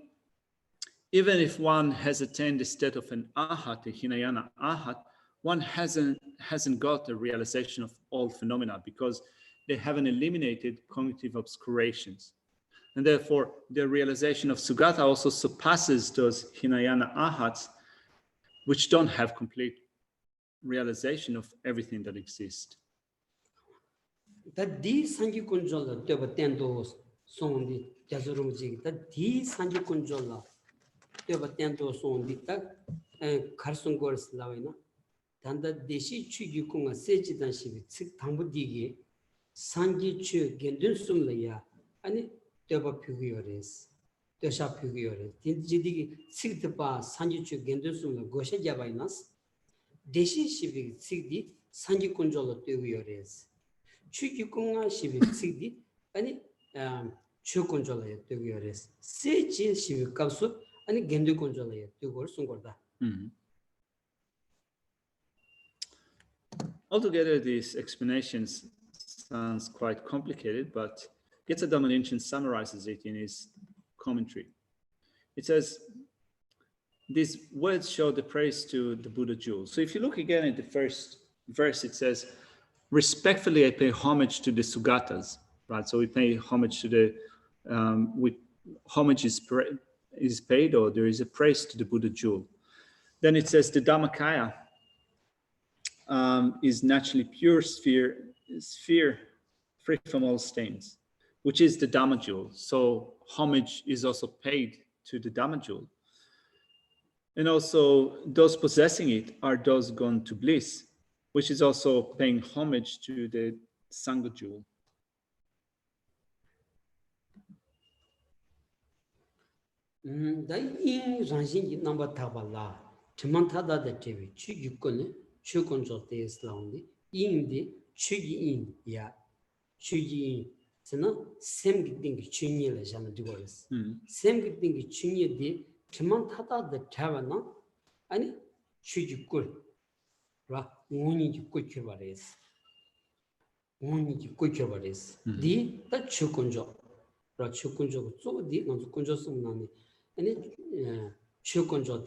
D: even if one has attained the state of an Arhat, a Hinayana Arhat, one hasn't got a realization of all phenomena because they haven't eliminated cognitive obscurations. And therefore, the realization of Sugata also surpasses those Hinayana Arhats, which don't have complete realization of everything that exists.
F: That these Sanji Kunjola, Debatendo Sondi, Jazurumji, that these Sanji Kunjola, Debatendo Sondi, Carson Gors Lavina, Tanda Deshi Chugunga, Sejidanshi, Sik Tambudigi, Sanji Chu, Gendun Sumlaya, and Deba Pugures, Desha Pugures, Digi, Sikpa, Sanji Chu, Gendun Sumla, Gosha Jabainas, Deshi Shibi, Sigdi, Sanji Kunjola, Pugures. Chugunga Shibi, Sigdi, and Chukunjola, Pugures, Seji Shibi Kapsu, and Gendu Kunjola, Tugur Sungorda.
D: Altogether, these explanations sounds quite complicated, but Getsa Rinchen summarizes it in his commentary. It says, these words show the praise to the Buddha jewel. So if you look again at the first verse, it says, respectfully, I pay homage to the Sugatas, right? So we pay homage to the, homage is paid, or there is a praise to the Buddha jewel. Then it says the Dhammakaya is naturally pure sphere free from all stains, which is the Dhamma jewel. So homage is also paid to the Dhamma jewel. And also those possessing it are those gone to bliss, which is also paying homage to the Sangha jewel.
F: In Ranjin number Tabala, Timantada the TV, Chugukone, Chukonjo days lonely, in the Chugi in, ya, Chugi in, Sena, same thing Chuni Lejana divorce. Same thing Chuni de Timantada the Tavana, and Chugukul, Ra, Muni Kukuvares. Muni Kukuvares. The Chukonjo, Ra Chukonjo, so the Kunjo Sumnani, and it Chukonjo.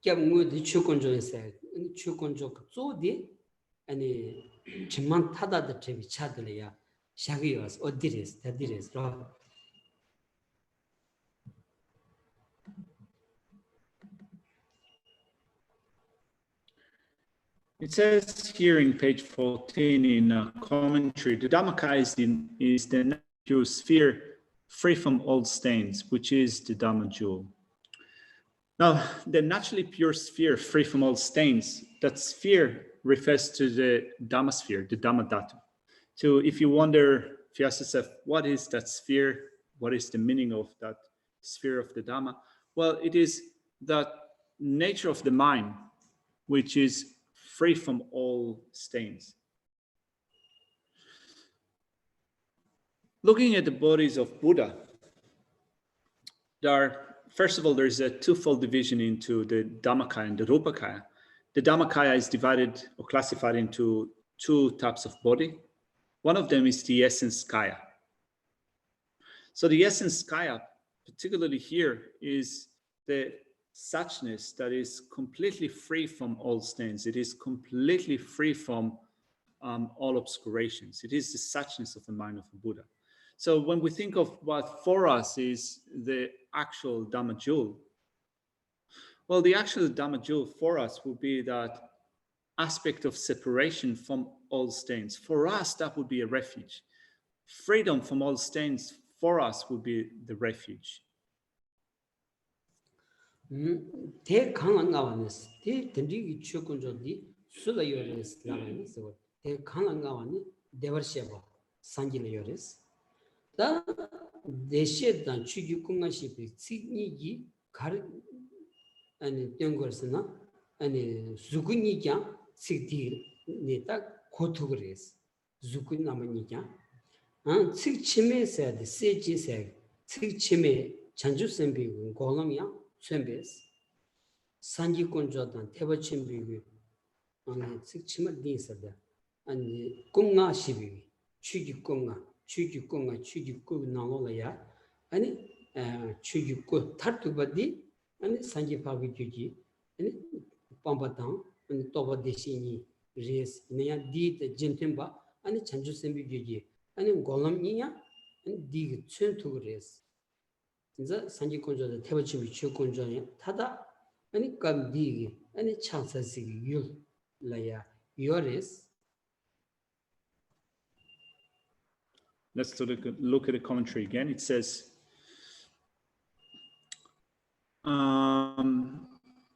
F: Gamu the Chukonjo said, and Chukonjo Zodi, and Chimantada the Trevi Chadlea, Shagios, or Diris, that Diris.
D: It says here in page 14 in commentary, the Dhammakaya is the pure sphere free from all stains, which is the Dhamma jewel. Now, the naturally pure sphere free from all stains, that sphere refers to the Dhamma sphere, the Dhamma Dhatu. So if you wonder, if you ask yourself, what is that sphere? What is the meaning of that sphere of the Dhamma? Well, it is that nature of the mind, which is free from all stains. Looking at the bodies of Buddha, first of all, there's a twofold division into the Dhammakaya and the Rupakaya. The Dhammakaya is divided or classified into two types of body. One of them is the essence kaya. So the essence kaya, particularly here, is the suchness that is completely free from all stains. It is completely free from all obscurations. It is the suchness of the mind of a Buddha. So when we think of what for us is the actual Dhamma jewel, well, the actual Dhamma jewel for us would be that aspect of separation from all stains. For us, that would be a refuge. Freedom from all stains for us would be the refuge.
F: 대 강한 가와니스 대 던지기 추군조디 술라요레스 라마니스 대 강한 가와니 데버시아바 산길요레스 다 대시에단 추기 공간시비 찌니기 가르 아니 땡거스나 아니 수군이냐 찌디 네딱 고투그레스 수군 남으니냐 찌치메세데 세지세 찌치메 잔주선비 고놈이야 쳔베스 산지권조단 태버침비기 아니 찌치마 디서다 아니 공나시비 취기공가 나올라야 아니 취기고 타투바디 아니 산지파비주지 아니 빰바당 아니 또바데시니 레스 네야 디트 젠템바 아니 잔주선비주지 아니 고놈이야 아니 디기 쳔투그레스 진짜 산지권조의 태버침이 취권조냐 타다 아니 감디기 아니 찬사시기 율라야 요레스.
D: Let's look at the commentary again. It says,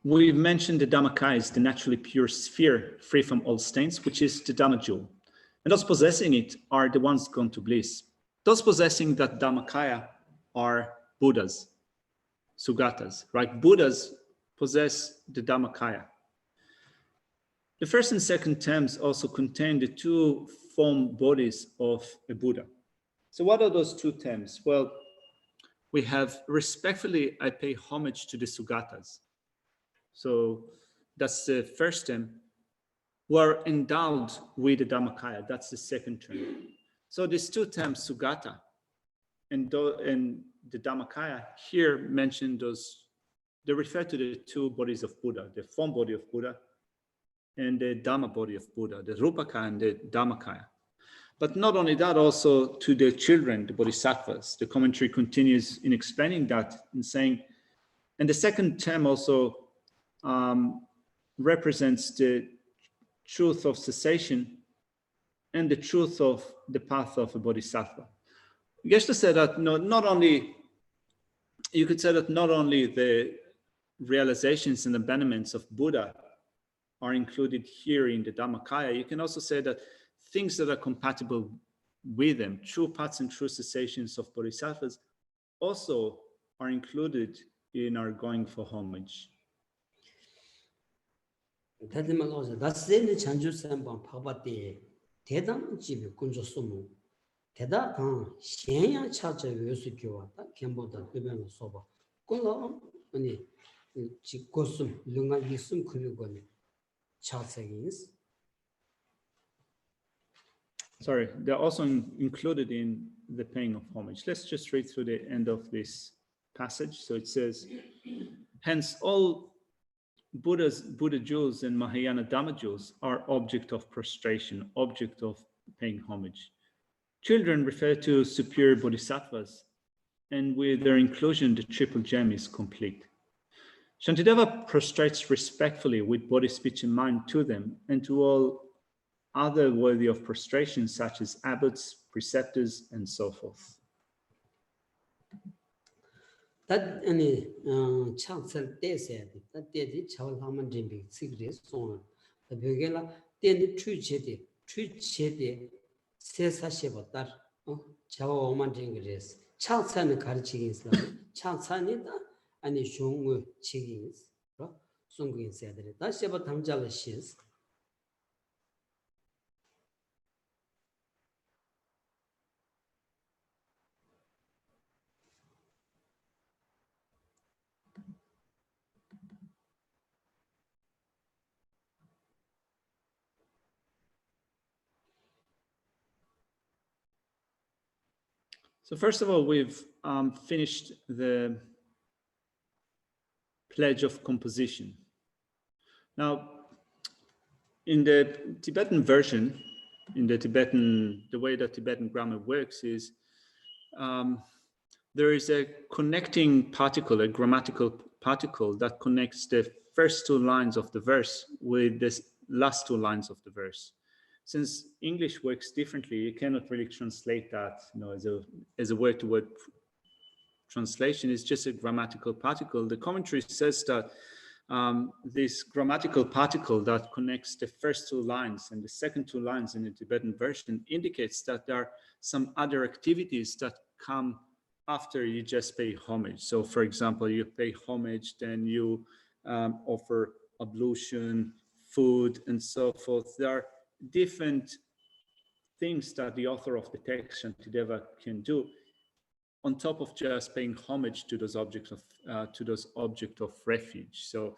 D: we've mentioned the Dhammakaya is the naturally pure sphere free from all stains, which is the Dhamma jewel. And those possessing it are the ones gone to bliss. Those possessing that Dhammakaya are Buddhas, Sugatas, right? Buddhas possess the Dhammakaya. The first and second terms also contain the two form bodies of a Buddha. So what are those two terms? Well, we have respectfully, I pay homage to the Sugatas. So that's the first term. Who are endowed with the Dhammakaya. That's the second term. So these two terms, Sugata and the Dhammakaya, here mentioned those, they refer to the two bodies of Buddha, the form body of Buddha and the Dhamma body of Buddha, the Rupakaya and the Dhammakaya. But not only that, also to the children, the Bodhisattvas. The commentary continues in explaining that and saying, and the second term also represents the truth of cessation and the truth of the path of a Bodhisattva. Geshe said that not only, you could say that not only the realizations and abandonments of Buddha are included here in the Dhammakaya, you can also say that things that are compatible with them, true paths and true cessations of Bodhisattvas, also are included in our going for homage.
F: 다스는 잔주선방 파바때 대담 집에 군조 소무 대다당 현양 차저 요수교와다 견보다 그변을 써봐 꼴로 아니 직고숨 릉아 있음 그리고는 차세기스.
D: Sorry, they're also included in the paying of homage. Let's just read through the end of this passage. So it says, hence all Buddha jewels and Mahayana Dhamma jewels are object of prostration, object of paying homage. Children refer to superior bodhisattvas, and with their inclusion, the triple gem is complete. Shantideva prostrates respectfully with body, speech, and mind to them and to all other worthy of prostration, such as abbots, preceptors, and so forth.
F: That any chancel desert, that did it, child Haman Jimmy, secret song. The Bugela did true chedi, says Hashiva that Chava Oman Jingles, child son of Karchigins, child sanita, and a shung chiggins, Sungin said it. That's about Tamjala shears.
D: So first of all, we've finished the pledge of composition. Now, in the Tibetan version, the way that Tibetan grammar works is there is a connecting particle, a grammatical particle that connects the first two lines of the verse with the last two lines of the verse. Since English works differently, you cannot really translate that, as a word-to-word translation. It's just a grammatical particle. The commentary says that this grammatical particle that connects the first two lines and the second two lines in the Tibetan version indicates that there are some other activities that come after you just pay homage. So for example, you pay homage, then you offer ablution, food, and so forth. There are different things that the author of the text, Shantideva, can do on top of just paying homage to those objects of refuge. So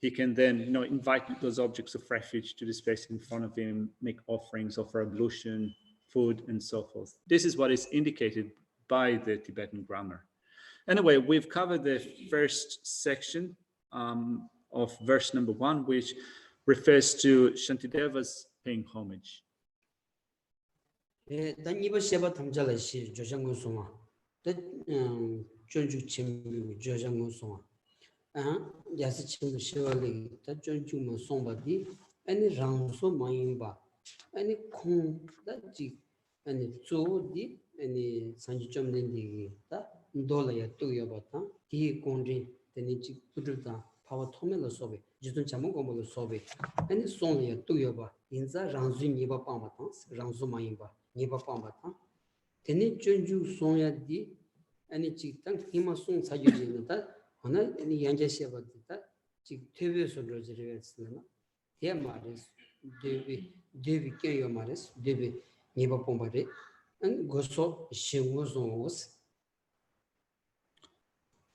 D: he can then, invite those objects of refuge to the space in front of him, make offerings, offer ablution, food, and so forth. This is what is indicated by the Tibetan grammar. Anyway, we've covered the first section of verse number 1, which refers to Shantideva's paying homage.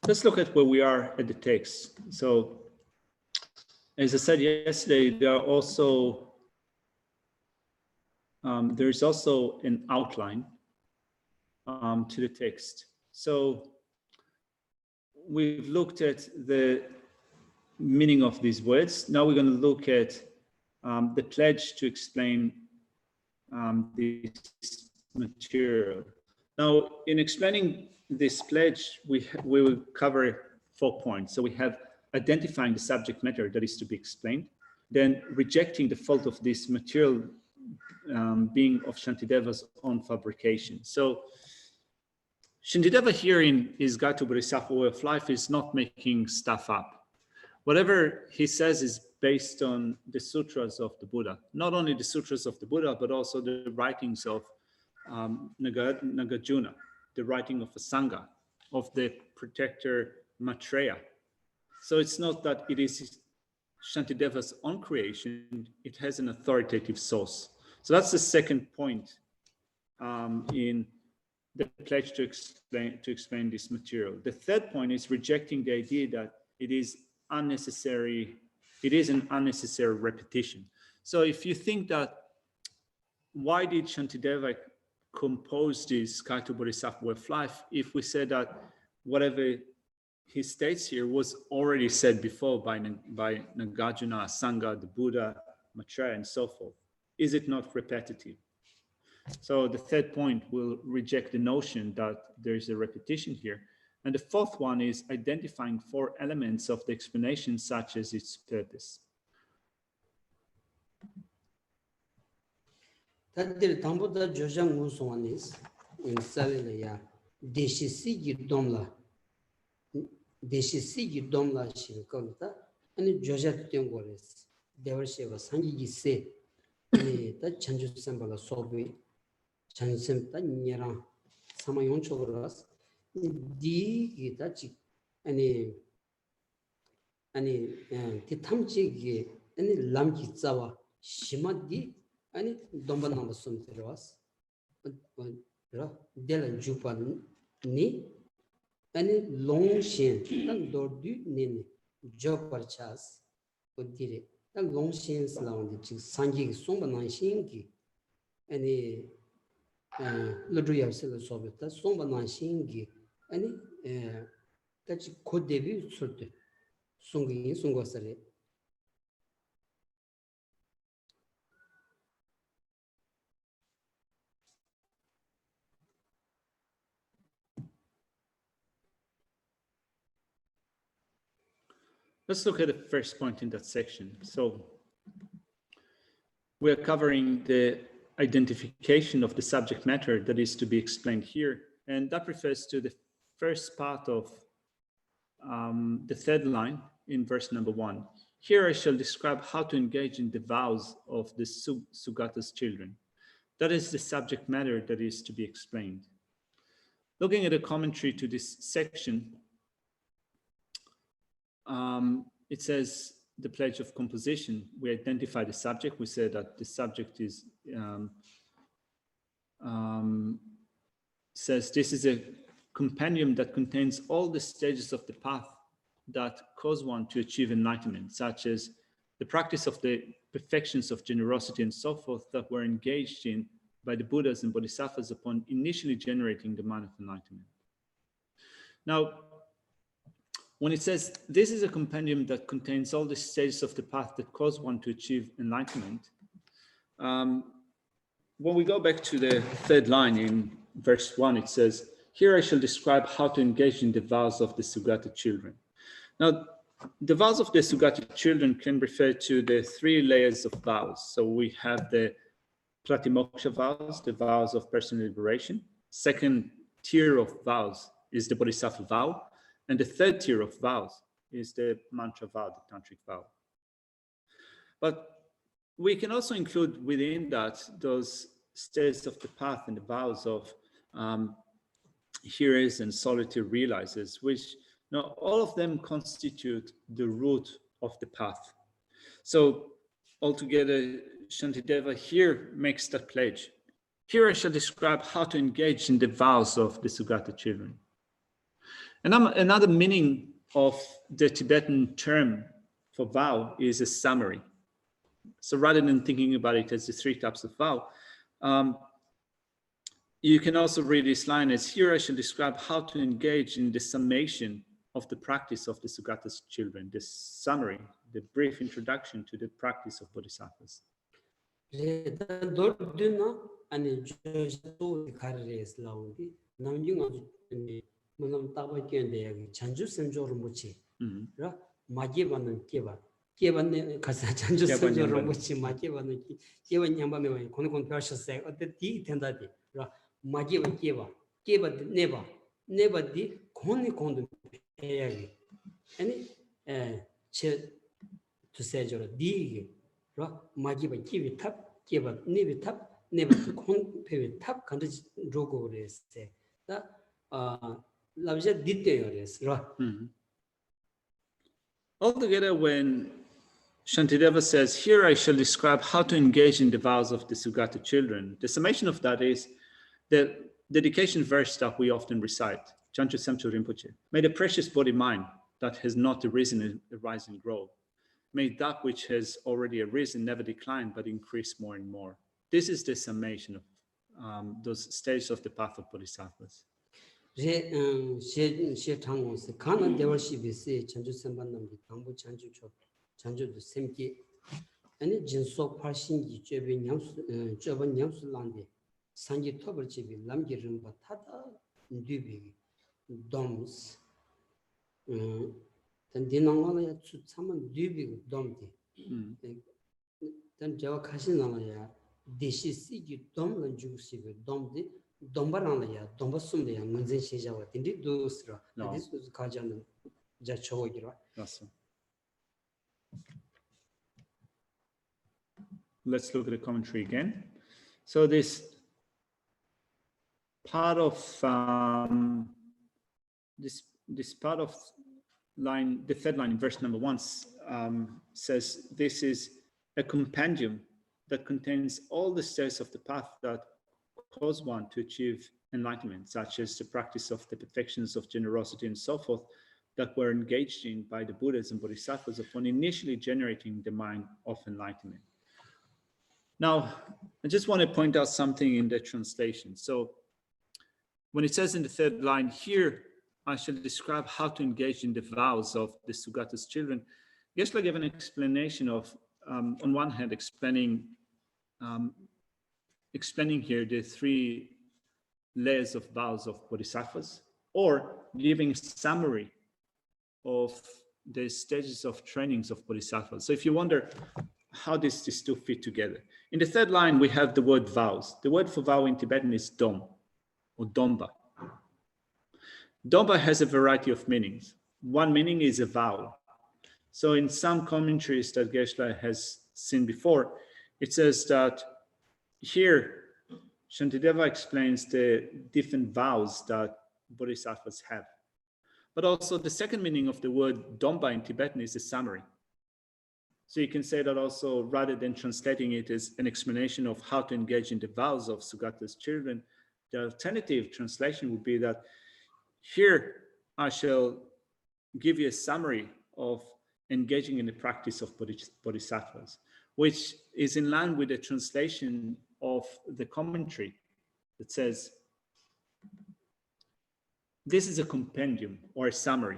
D: Let's look at where we are at the text. So, as I said yesterday, there is also an outline to the text. So we've looked at the meaning of these words. Now we're going to look at the pledge to explain this material. Now, in explaining this pledge, we will cover 4 points. So we have identifying the subject matter that is to be explained, then rejecting the fault of this material being of Shantideva's own fabrication. So Shantideva here in his Guide to Bodhisattva Way of Life is not making stuff up. Whatever he says is based on the sutras of the Buddha, not only the sutras of the Buddha, but also the writings of Nagarjuna, the writing of a Sangha, of the protector Maitreya. So it's not that it is Shantideva's own creation, it has an authoritative source. So that's the second point in the pledge to explain this material. The third point is rejecting the idea that it is an unnecessary repetition. So if you think that, why did Shantideva compose this Guide to Bodhisattva Way of Life if we said that whatever he states here was already said before by Nagarjuna, Sangha, the Buddha, Maitreya, and so forth? Is it not repetitive? So the third point will reject the notion that there is a repetition here. And the fourth one is identifying 4 elements of the explanation, such as its purpose.
F: Tadir tambuda jojang musuanis in Salilaya, Deshisi Domla, Deshisi Domla Shinkolta, and Jojat Tongores. There was a Sangi say, that Chanju Sambala Sobe, Chansem Tanyera, Samayon Choras, D. Gitachi, any Titamchi, any Lamkizawa, Shimadi. And Domba number some was Della Jupan ni any long shin and Dordu Nin Joparchas would did it. The long shins lounge Sangi Somba Shinki any 루드야스가 소비다 송바나 신기 아니 같이 코데비 술때 송기 송고서리
D: Let's look at the first point in that section. So we're covering the identification of the subject matter that is to be explained here. And that refers to the first part of the third line in verse number 1. Here I shall describe how to engage in the vows of the Sugata's children. That is the subject matter that is to be explained. Looking at a commentary to this section, it says the pledge of composition. We identify the subject. We say that the subject is says this is a compendium that contains all the stages of the path that cause one to achieve enlightenment, such as the practice of the perfections of generosity and so forth that were engaged in by the Buddhas and Bodhisattvas upon initially generating the mind of enlightenment. Now, when it says this is a compendium that contains all the stages of the path that cause one to achieve enlightenment, when we go back to the third line in verse 1, it says, here I shall describe how to engage in the vows of the Sugata children. Now, the vows of the Sugata children can refer to the 3 layers of vows. So we have the Pratimoksha vows, the vows of personal liberation. Second tier of vows is the Bodhisattva vow. And the third tier of vows is the mantra vow, the tantric vow. But we can also include within that those stages of the path and the vows of hearers and solitary realizers, which all of them constitute the root of the path. So altogether, Shantideva here makes that pledge. Here I shall describe how to engage in the vows of the Sugata children. And another meaning of the Tibetan term for vow is a summary. So rather than thinking about it as the 3 types of vow, you can also read this line as, here I shall describe how to engage in the summation of the practice of the Sugata's children, the summary, the brief introduction to the practice of Bodhisattvas.
F: Keban kasa chanju sanjo romochi makeba no keban nyamba me kono kono pyasha se ote ti tenda di ra makeba keba neba di koni kondo eyagi ani che to say jora di ra makeba kibi tap keba nebi tap neba kon pebi tap kandu rogo res da labja ditte res ra.
D: Altogether, when Shantideva says, here I shall describe how to engage in the vows of the Sugata children, the summation of that is the dedication verse that we often recite, Chanchu Semchu Rinpoche. May the precious body mind that has not arisen arise and grow. May that which has already arisen never decline, but increase more and more. This is the summation of those stages of the path of Bodhisattvas.
F: she tangos kana devashi bisi chanju sembanam di tambu chanju cho chanju du semki ani jinso parsingi jebe nyamsu lande sangi tobar jibi lamgi rimba tata ndubi doms dan dinangala ya chu chaman ndubi domdi dan jawa khasina ya deshi sigi domlan jusibi domdi dombarana ya domba sumde ya munzen shejawa tindi dusra this was kajan ja chogira.
D: Let's look at the commentary again. So this part of this part of line, the third line in verse number 1 says this is a compendium that contains all the stages of the path that cause one to achieve enlightenment, such as the practice of the perfections of generosity and so forth that were engaged in by the Buddhas and Bodhisattvas upon initially generating the mind of enlightenment. Now, I just want to point out something in the translation. So when it says in the third line, here I shall describe how to engage in the vows of the Sugata's children, Geshe gave an explanation of, on one hand, explaining here the 3 layers of vows of Bodhisattvas, or giving summary of the stages of trainings of Bodhisattvas. So if you wonder how these two fit together, in the third line, we have the word vows. The word for vow in Tibetan is dom, or domba. Domba has a variety of meanings. One meaning is a vow. So in some commentaries that Geshe has seen before, it says that here, Shantideva explains the different vows that Bodhisattvas have. But also the second meaning of the word domba in Tibetan is a summary. So you can say that also, rather than translating it as an explanation of how to engage in the vows of Sugata's children, the alternative translation would be that here I shall give you a summary of engaging in the practice of Bodhisattvas, which is in line with the translation of the commentary that says, this is a compendium or a summary.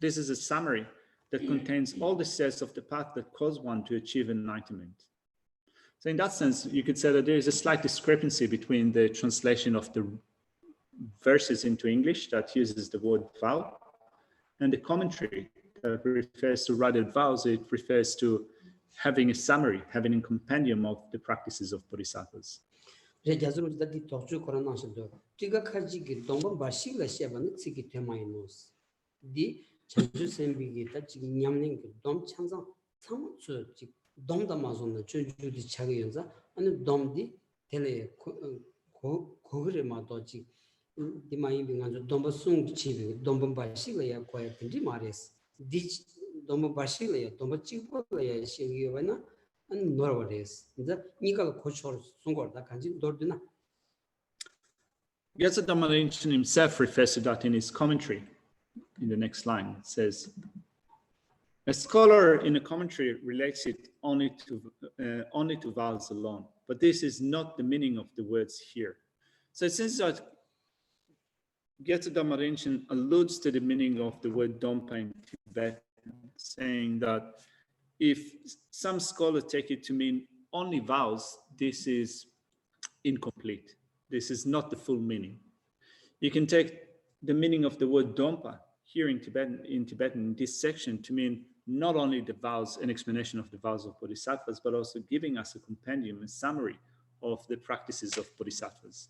D: This is a summary that contains all the steps of the path that cause one to achieve enlightenment. So in that sense, you could say that there is a slight discrepancy between the translation of the verses into English that uses the word vow, and the commentary that refers to rather vows. It refers to having a summary, having a compendium of the practices of Bodhisattvas. Geshe Rinchen himself refers to that in his commentary. In the next line, it says, a scholar in a commentary relates it only to vows alone, but this is not the meaning of the words here. So it seems that Geshe Rinchen alludes to the meaning of the word dompa in Tibetan, saying that if some scholars take it to mean only vows, this is incomplete. This is not the full meaning. You can take the meaning of the word dompa here in Tibetan, in this section, to mean not only the vows, an explanation of the vows of Bodhisattvas, but also giving us a compendium, a summary of the practices of Bodhisattvas.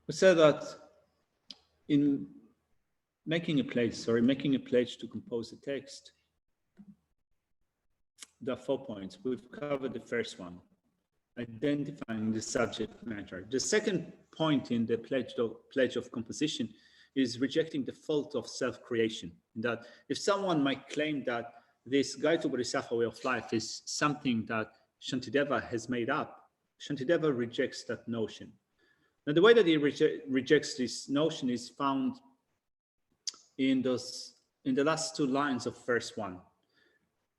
D: We said that in making a pledge to compose a text, there are 4 points. We've covered the first one, identifying the subject matter. The second point in the pledge of composition is rejecting the fault of self-creation. That if someone might claim that this Guide to Bodhisattva way of life is something that Shantideva has made up, Shantideva rejects that notion. Now, the way that he rejects this notion is found in the last 2 lines of verse 1.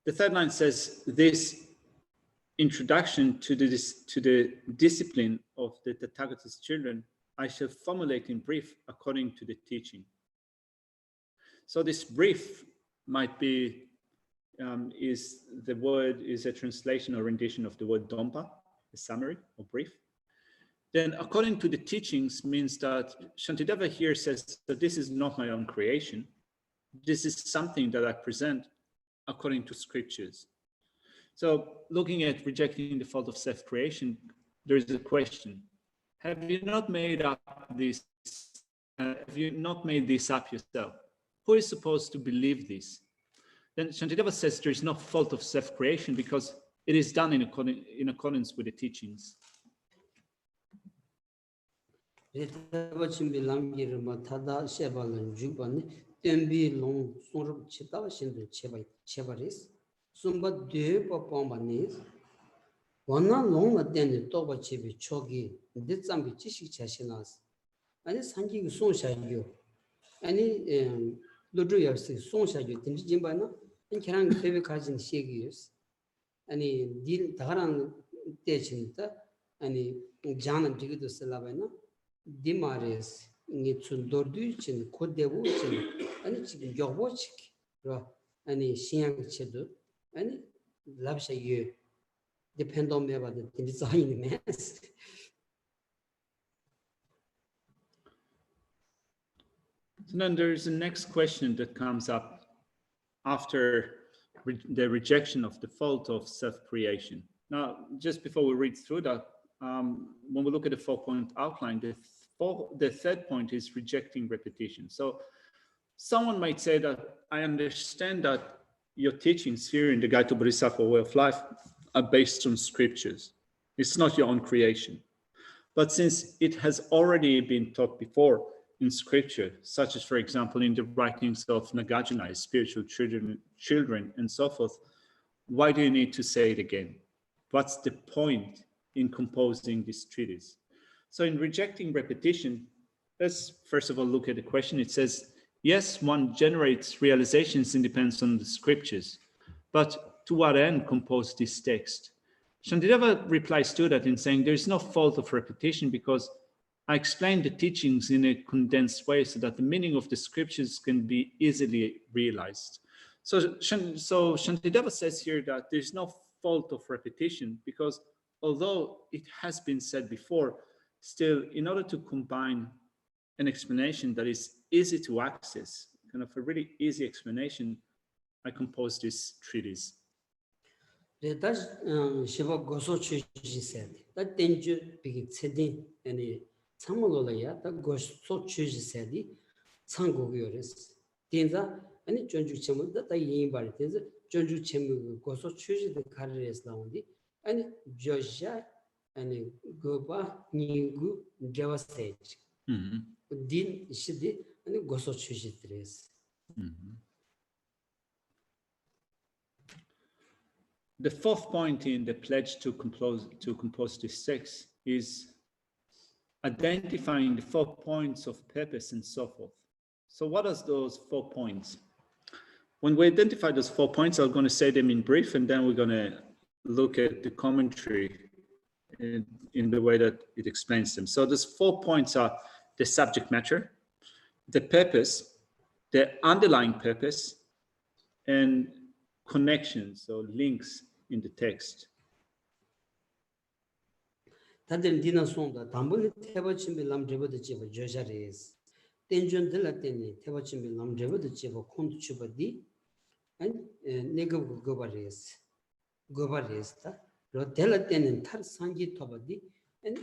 D: The third line says, this introduction to the discipline of the Tathagata's children, I shall formulate in brief according to the teaching. So this brief might be, is a translation or rendition of the word dompa, a summary or brief. then according to the teachings means that Shantideva here says that this is not my own creation. This is something that I present according to scriptures. So looking at rejecting the fault of self-creation, there's a question. Have you not made up this? Have you not made this up yourself? Who is supposed to believe this? Then Shantideva says there is no fault of self-creation because it is done in accordance with the teachings.
F: Dimares ngi tsundordu chin kodebu chin ani chig gyobo chik ro ani siang chedu ani labsha ye depend on me about the design mess.
D: So then there's the next question that comes up after the rejection of the fault of self-creation. Now, just before we read through that, when we look at the 4-point outline, the third point is rejecting repetition. So someone might say that I understand that your teachings here in the Guide to Bodhisattva Way of Life are based on scriptures. It's not your own creation. But since it has already been taught before in scripture, such as, for example, in the writings of Nagarjuna, spiritual children, and so forth, why do you need to say it again? What's the point in composing this treatise? So in rejecting repetition, let's first of all look at the question. It says, yes, one generates realizations in dependence on the scriptures, but to what end compose this text? Shantideva replies to that in saying there is no fault of repetition because I explained the teachings in a condensed way so that the meaning of the scriptures can be easily realized. So Shantideva says here that there's no fault of repetition because although it has been said before, still, in order to combine an explanation that is easy to access, kind of a really easy explanation, I composed this treatise.
F: Shiva goso chuji said that danger big sedin and Samolaya, that goso chuji said, Sango Yoris. Tinza, and Jonju Chemu that I yin by Tinza, Jonju Chemu goso chuji the carriers laundi, and Georgia and Goba Ningu Java stage. Din Shidi and goso chuji dress.
D: The fourth point in the pledge to compose this text is identifying the 4 points of purpose and so forth. So what are those 4 points? When we identify those 4 points, I'm going to say them in brief, and then we're going to look at the commentary in the way that it explains them. So those 4 points are the subject matter, the purpose, the underlying purpose, and connections or links in the text.
F: 다들 디나 송다 담불 태버침비 남제버드 집어 조샤레스 텐전 들라테니 태버침비 남제버드 집어 콘도 추버디 안 네거 고바레스다 로 델라테는 탈 상기 토버디 안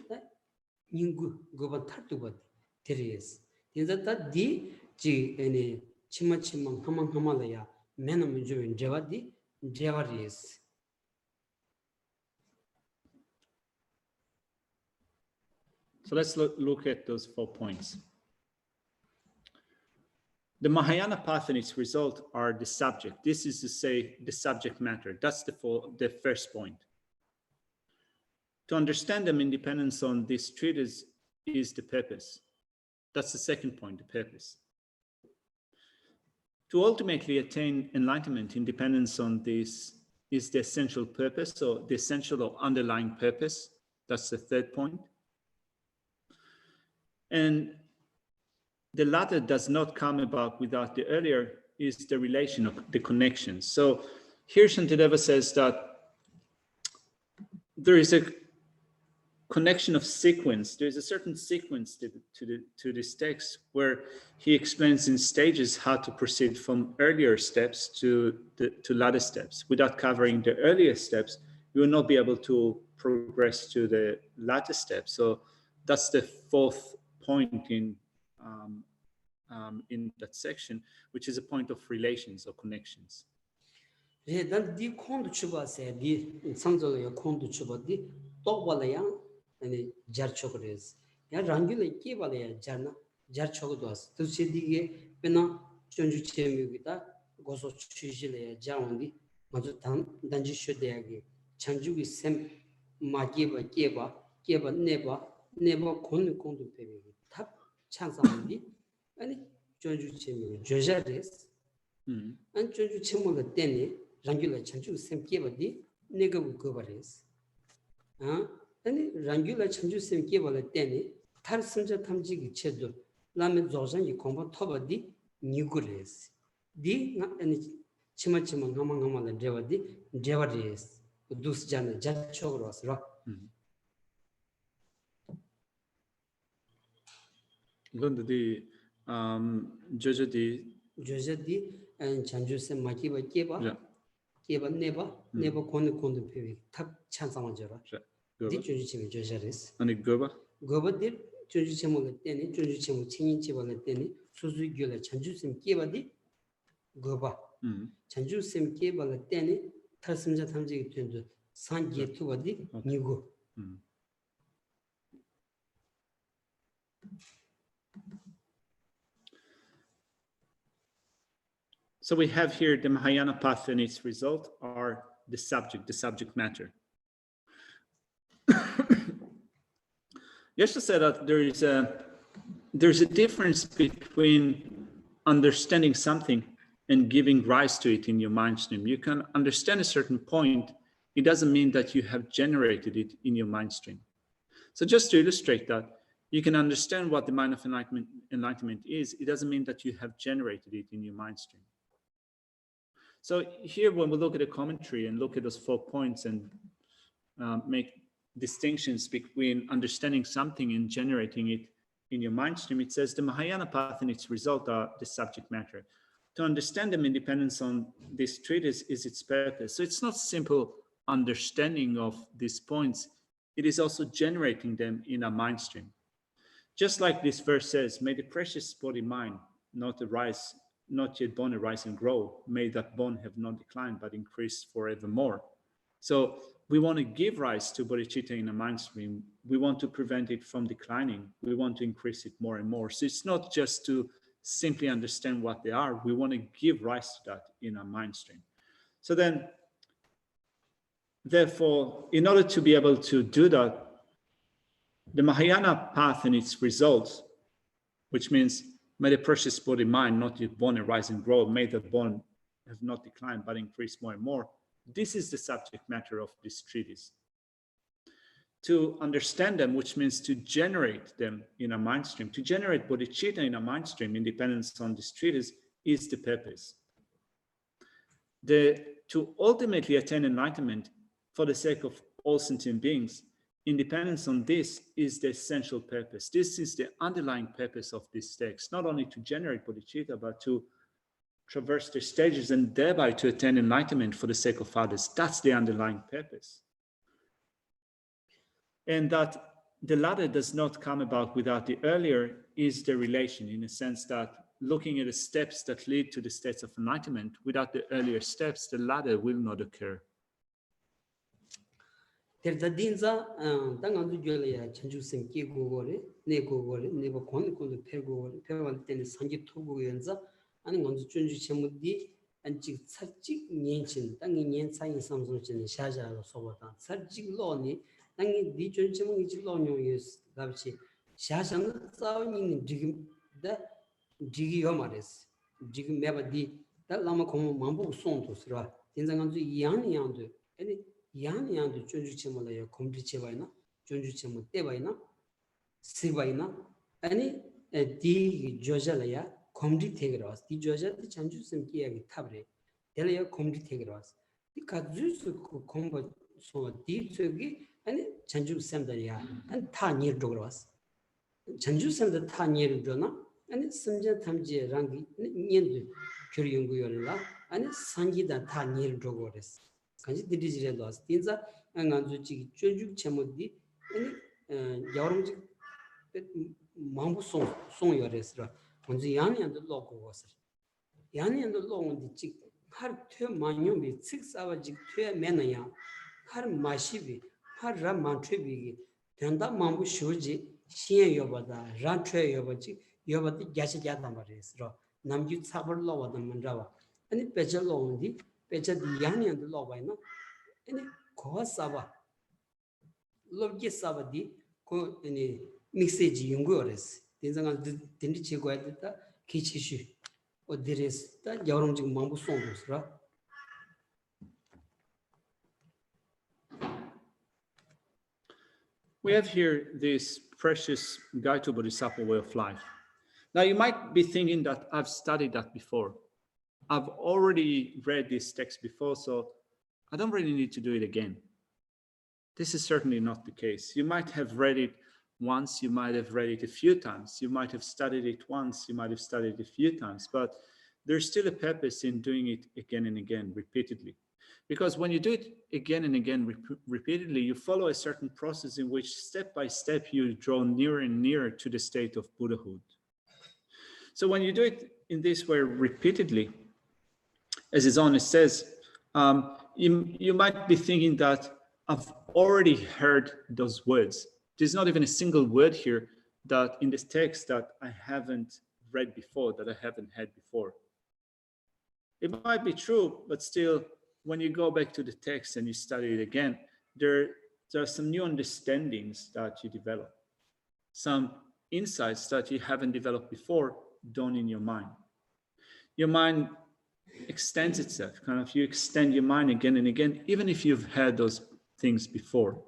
F: 닝구 고바 탈투버디 테레스 인자다 디지 에니 치마치망 하망하말야 메노 주인 제바디 제바레스.
D: So let's look at those 4 points. The Mahayana path and its result are the subject. This is to say the subject matter. That's the first point. To understand them in dependence on this treatise is the purpose. That's the second point, the purpose. To ultimately attain enlightenment in dependence on this is the essential purpose, or the essential or underlying purpose. That's the third point. And the latter does not come about without the earlier, is the relation of the connection. So here Shantideva says that there is connection of sequence. There's a certain sequence to this text where he explains in stages how to proceed from earlier steps to latter steps. Without covering the earlier steps, you will not be able to progress to the latter steps. So that's the fourth point in that section, which is a point of relations or connections.
F: 디 콘도 추바세 디 상조의 콘도 추바디 똑발이야 아니 자르초그레스 야 랑귤에 끼발이야 자나 자르초그도 왔어 두시디게 베나 전주체미기다 고소 추실에 자원디 먼저 단지 쇼대하게 찬주기 셈 마기바 깨바 네바 콘도 베비 탑 찬상디 아니 전주체미 조자레스 안 전주체모가 때니 랑귤라 찬주 셈 깨바디 네가 그거바레스 아니 랑귤라 찬주 셈 깨발에 때니 탈승자 탐지기 체도 라면 조선이 공부 터바디 니구레스 디 아니 치마치마 가망가망을 제바레스 두스잖아 자초로 왔어
D: 그런데 조저디
F: 찬주 셈 마기바 깨바 네바 콘도 페비 탑 찬상을 저라 디 준주치미 조자레스
D: 아니
F: 거버디 준주치모가 때니 준주치모 친인치발에 때니 수수교를 찬주심 깨바디 거바 찬주심 깨발에 때니 탈승자 탐지기 된도 산기에 투바디 니고
D: So we have here the Mahayana path and its result are the subject matter. Geshe said that there's a difference between understanding something and giving rise to it in your mind stream. You can understand a certain point. It doesn't mean that you have generated it in your mind stream. So just to illustrate that, you can understand what the mind of enlightenment is. It doesn't mean that you have generated it in your mind stream. So here, when we look at the commentary and look at those 4 points and make distinctions between understanding something and generating it in your mind stream, it says the Mahayana path and its result are the subject matter. To understand them in dependence on this treatise is its purpose. So it's not simple understanding of these points. It is also generating them in our mind stream. Just like this verse says, may the precious body mind not yet born arise and grow. May that bond have not declined, but increase forevermore. So we want to give rise to bodhicitta in a mind stream. We want to prevent it from declining. We want to increase it more and more. So it's not just to simply understand what they are. We want to give rise to that in our mind stream. So then, therefore, in order to be able to do that, the Mahayana path and its results, which means may the precious body mind not yet born arise and grow, may the bond have not declined but increase more and more. This is the subject matter of this treatise. To understand them, which means to generate them in a mind stream, to generate bodhicitta in a mind stream in dependence on this treatise is the purpose. To ultimately attain enlightenment for the sake of all sentient beings, independence on this is the essential purpose. This is the underlying purpose of this text, not only to generate bodhicitta, but to traverse the stages and thereby to attain enlightenment for the sake of others. That's the underlying purpose. And that the latter does not come about without the earlier is the relation, in a sense that looking at the steps that lead to the states of enlightenment, without the earlier steps, the latter will not occur.
F: 대다딘자 당한도 줄이야 전주생 끼고거래 내고거래 내가 권권도 패고거래 패할 때는 상기 토고 연자 아니 먼저 준주 제무디 안직 살직 년친 땅이 년차이 삼성진 샤자로 소보다 살직 로니 땅이 니 준주문 이지 로뇨 갑시 샤자는 싸우는 지금다 지기가 말했어 지금 매바디 달라마 공부 만보 손도스라 인상한주 이양이양도 아니 양양도 준주체모라요 컴퓨터체바이나 준주체모 때바이나 시바이나 아니 디 조자라야 컴퓨터테그라스 디 조자도 찬주심 기야기 탑레 데라야 컴퓨터테그라스 디 가주스 콤보 소 디츠기 아니 전주 샘들이야. 안 타니르 들어왔어. 전주 샘들 타니르 들어나? 아니 심지 탐지 랑기 년도 교류 연구열라. 아니 상기다 타니르 들어버렸어. 간지 디디지레도 왔어. 진짜 안간주지 전주 체모디 아니 여름지 망부 송열했어. 먼저 양년도 놓고 왔어. 양년도 놓은데 지 har tue manyo bi tsik sawa jik tue menaya har mashibi har ra mantrebi gi tenda mambu shuji shiye yobada ran tue yobaji yobadi gashi jada mares ro namju tsabar lo wada mandrawa ani pecha lo undi pecha di yani and lo bai no ani ko sawa lobge sawa di ko ani mixage yungu ores dinzanga dindi che go edita kichishi 어디레스 다 여름 지금 망부 송도스라
D: We have here this precious guide to Bodhisattva way of life. Now you might be thinking that I've studied that before. I've already read this text before, so I don't really need to do it again. This is certainly not the case. You might have read it once, you might have read it a few times, you might have studied it once, you might have studied it a few times, but there's still a purpose in doing it again and again, repeatedly. Because when you do it again and again, repeatedly, you follow a certain process in which step by step you draw nearer and nearer to the state of Buddhahood. So when you do it in this way repeatedly, as his honest says, you might be thinking that I've already heard those words. There's not even a single word here that in this text that I haven't read before, that I haven't had before. It might be true, but still, when you go back to the text and you study it again, there are some new understandings that you develop, some insights that you haven't developed before dawn in your mind. Your mind extends itself, kind of you extend your mind again and again, even if you've had those things before.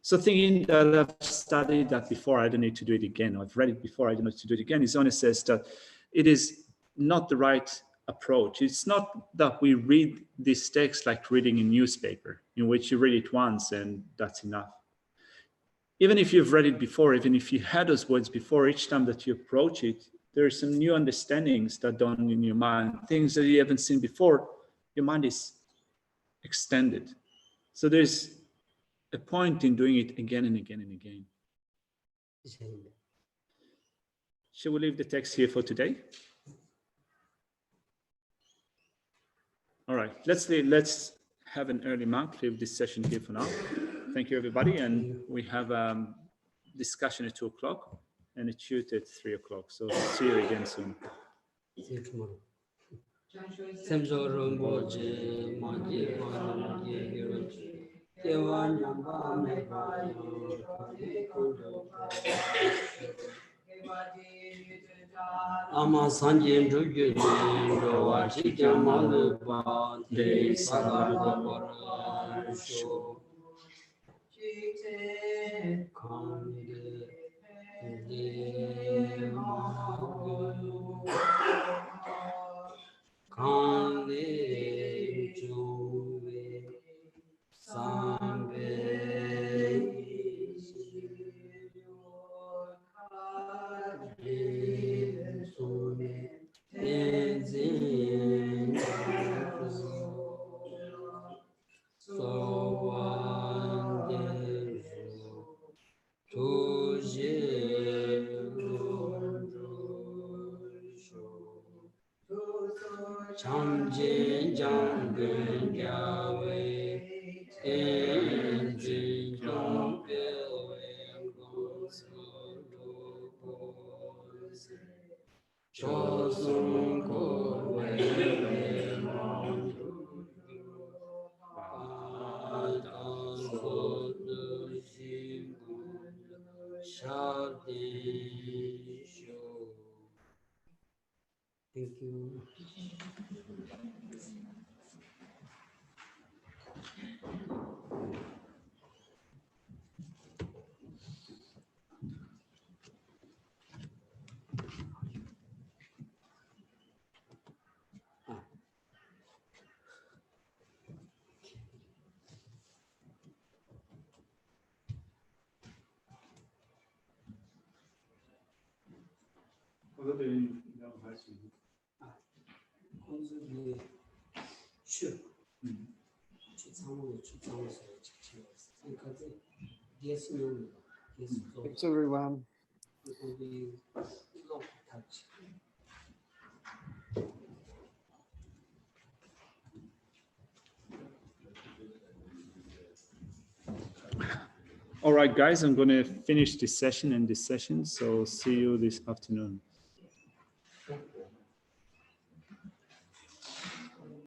D: So thinking that I've studied that before, I don't need to do it again, or I've read it before, I don't need to do it again, Isone says that it is not the right approach. It's not that we read this text like reading a newspaper, in which you read it once and that's enough. Even if you've read it before, even if you had those words before, each time that you approach it, there are some new understandings that dawn in your mind, things that you haven't seen before. Your mind is extended. So there's a point in doing it again and again and again. Shall we leave the text here for today? All right, let's have an early mark, leave this session here for now. Thank you, everybody. And we have discussion at 2 o'clock and a tutor at 3 o'clock. So see you again soon.
F: See you tomorrow. Semjorum boje magi wanam ye Kewan yamba me Ama sanjim jugyu ro wa chikyamalu ba de sagarwa sho chite kande de magu kande juwe sambe Changjin jangun yawe tenzin jongpe chosun kowe mandu badan kodu singun shadin sho. Thank you. 건설이 주창으로 직접 생각이 예수님 예수도
E: Thanks, everyone.
F: 우리 이거 같이
D: All right, guys, I'm going to finish this session and this session. So see you this afternoon.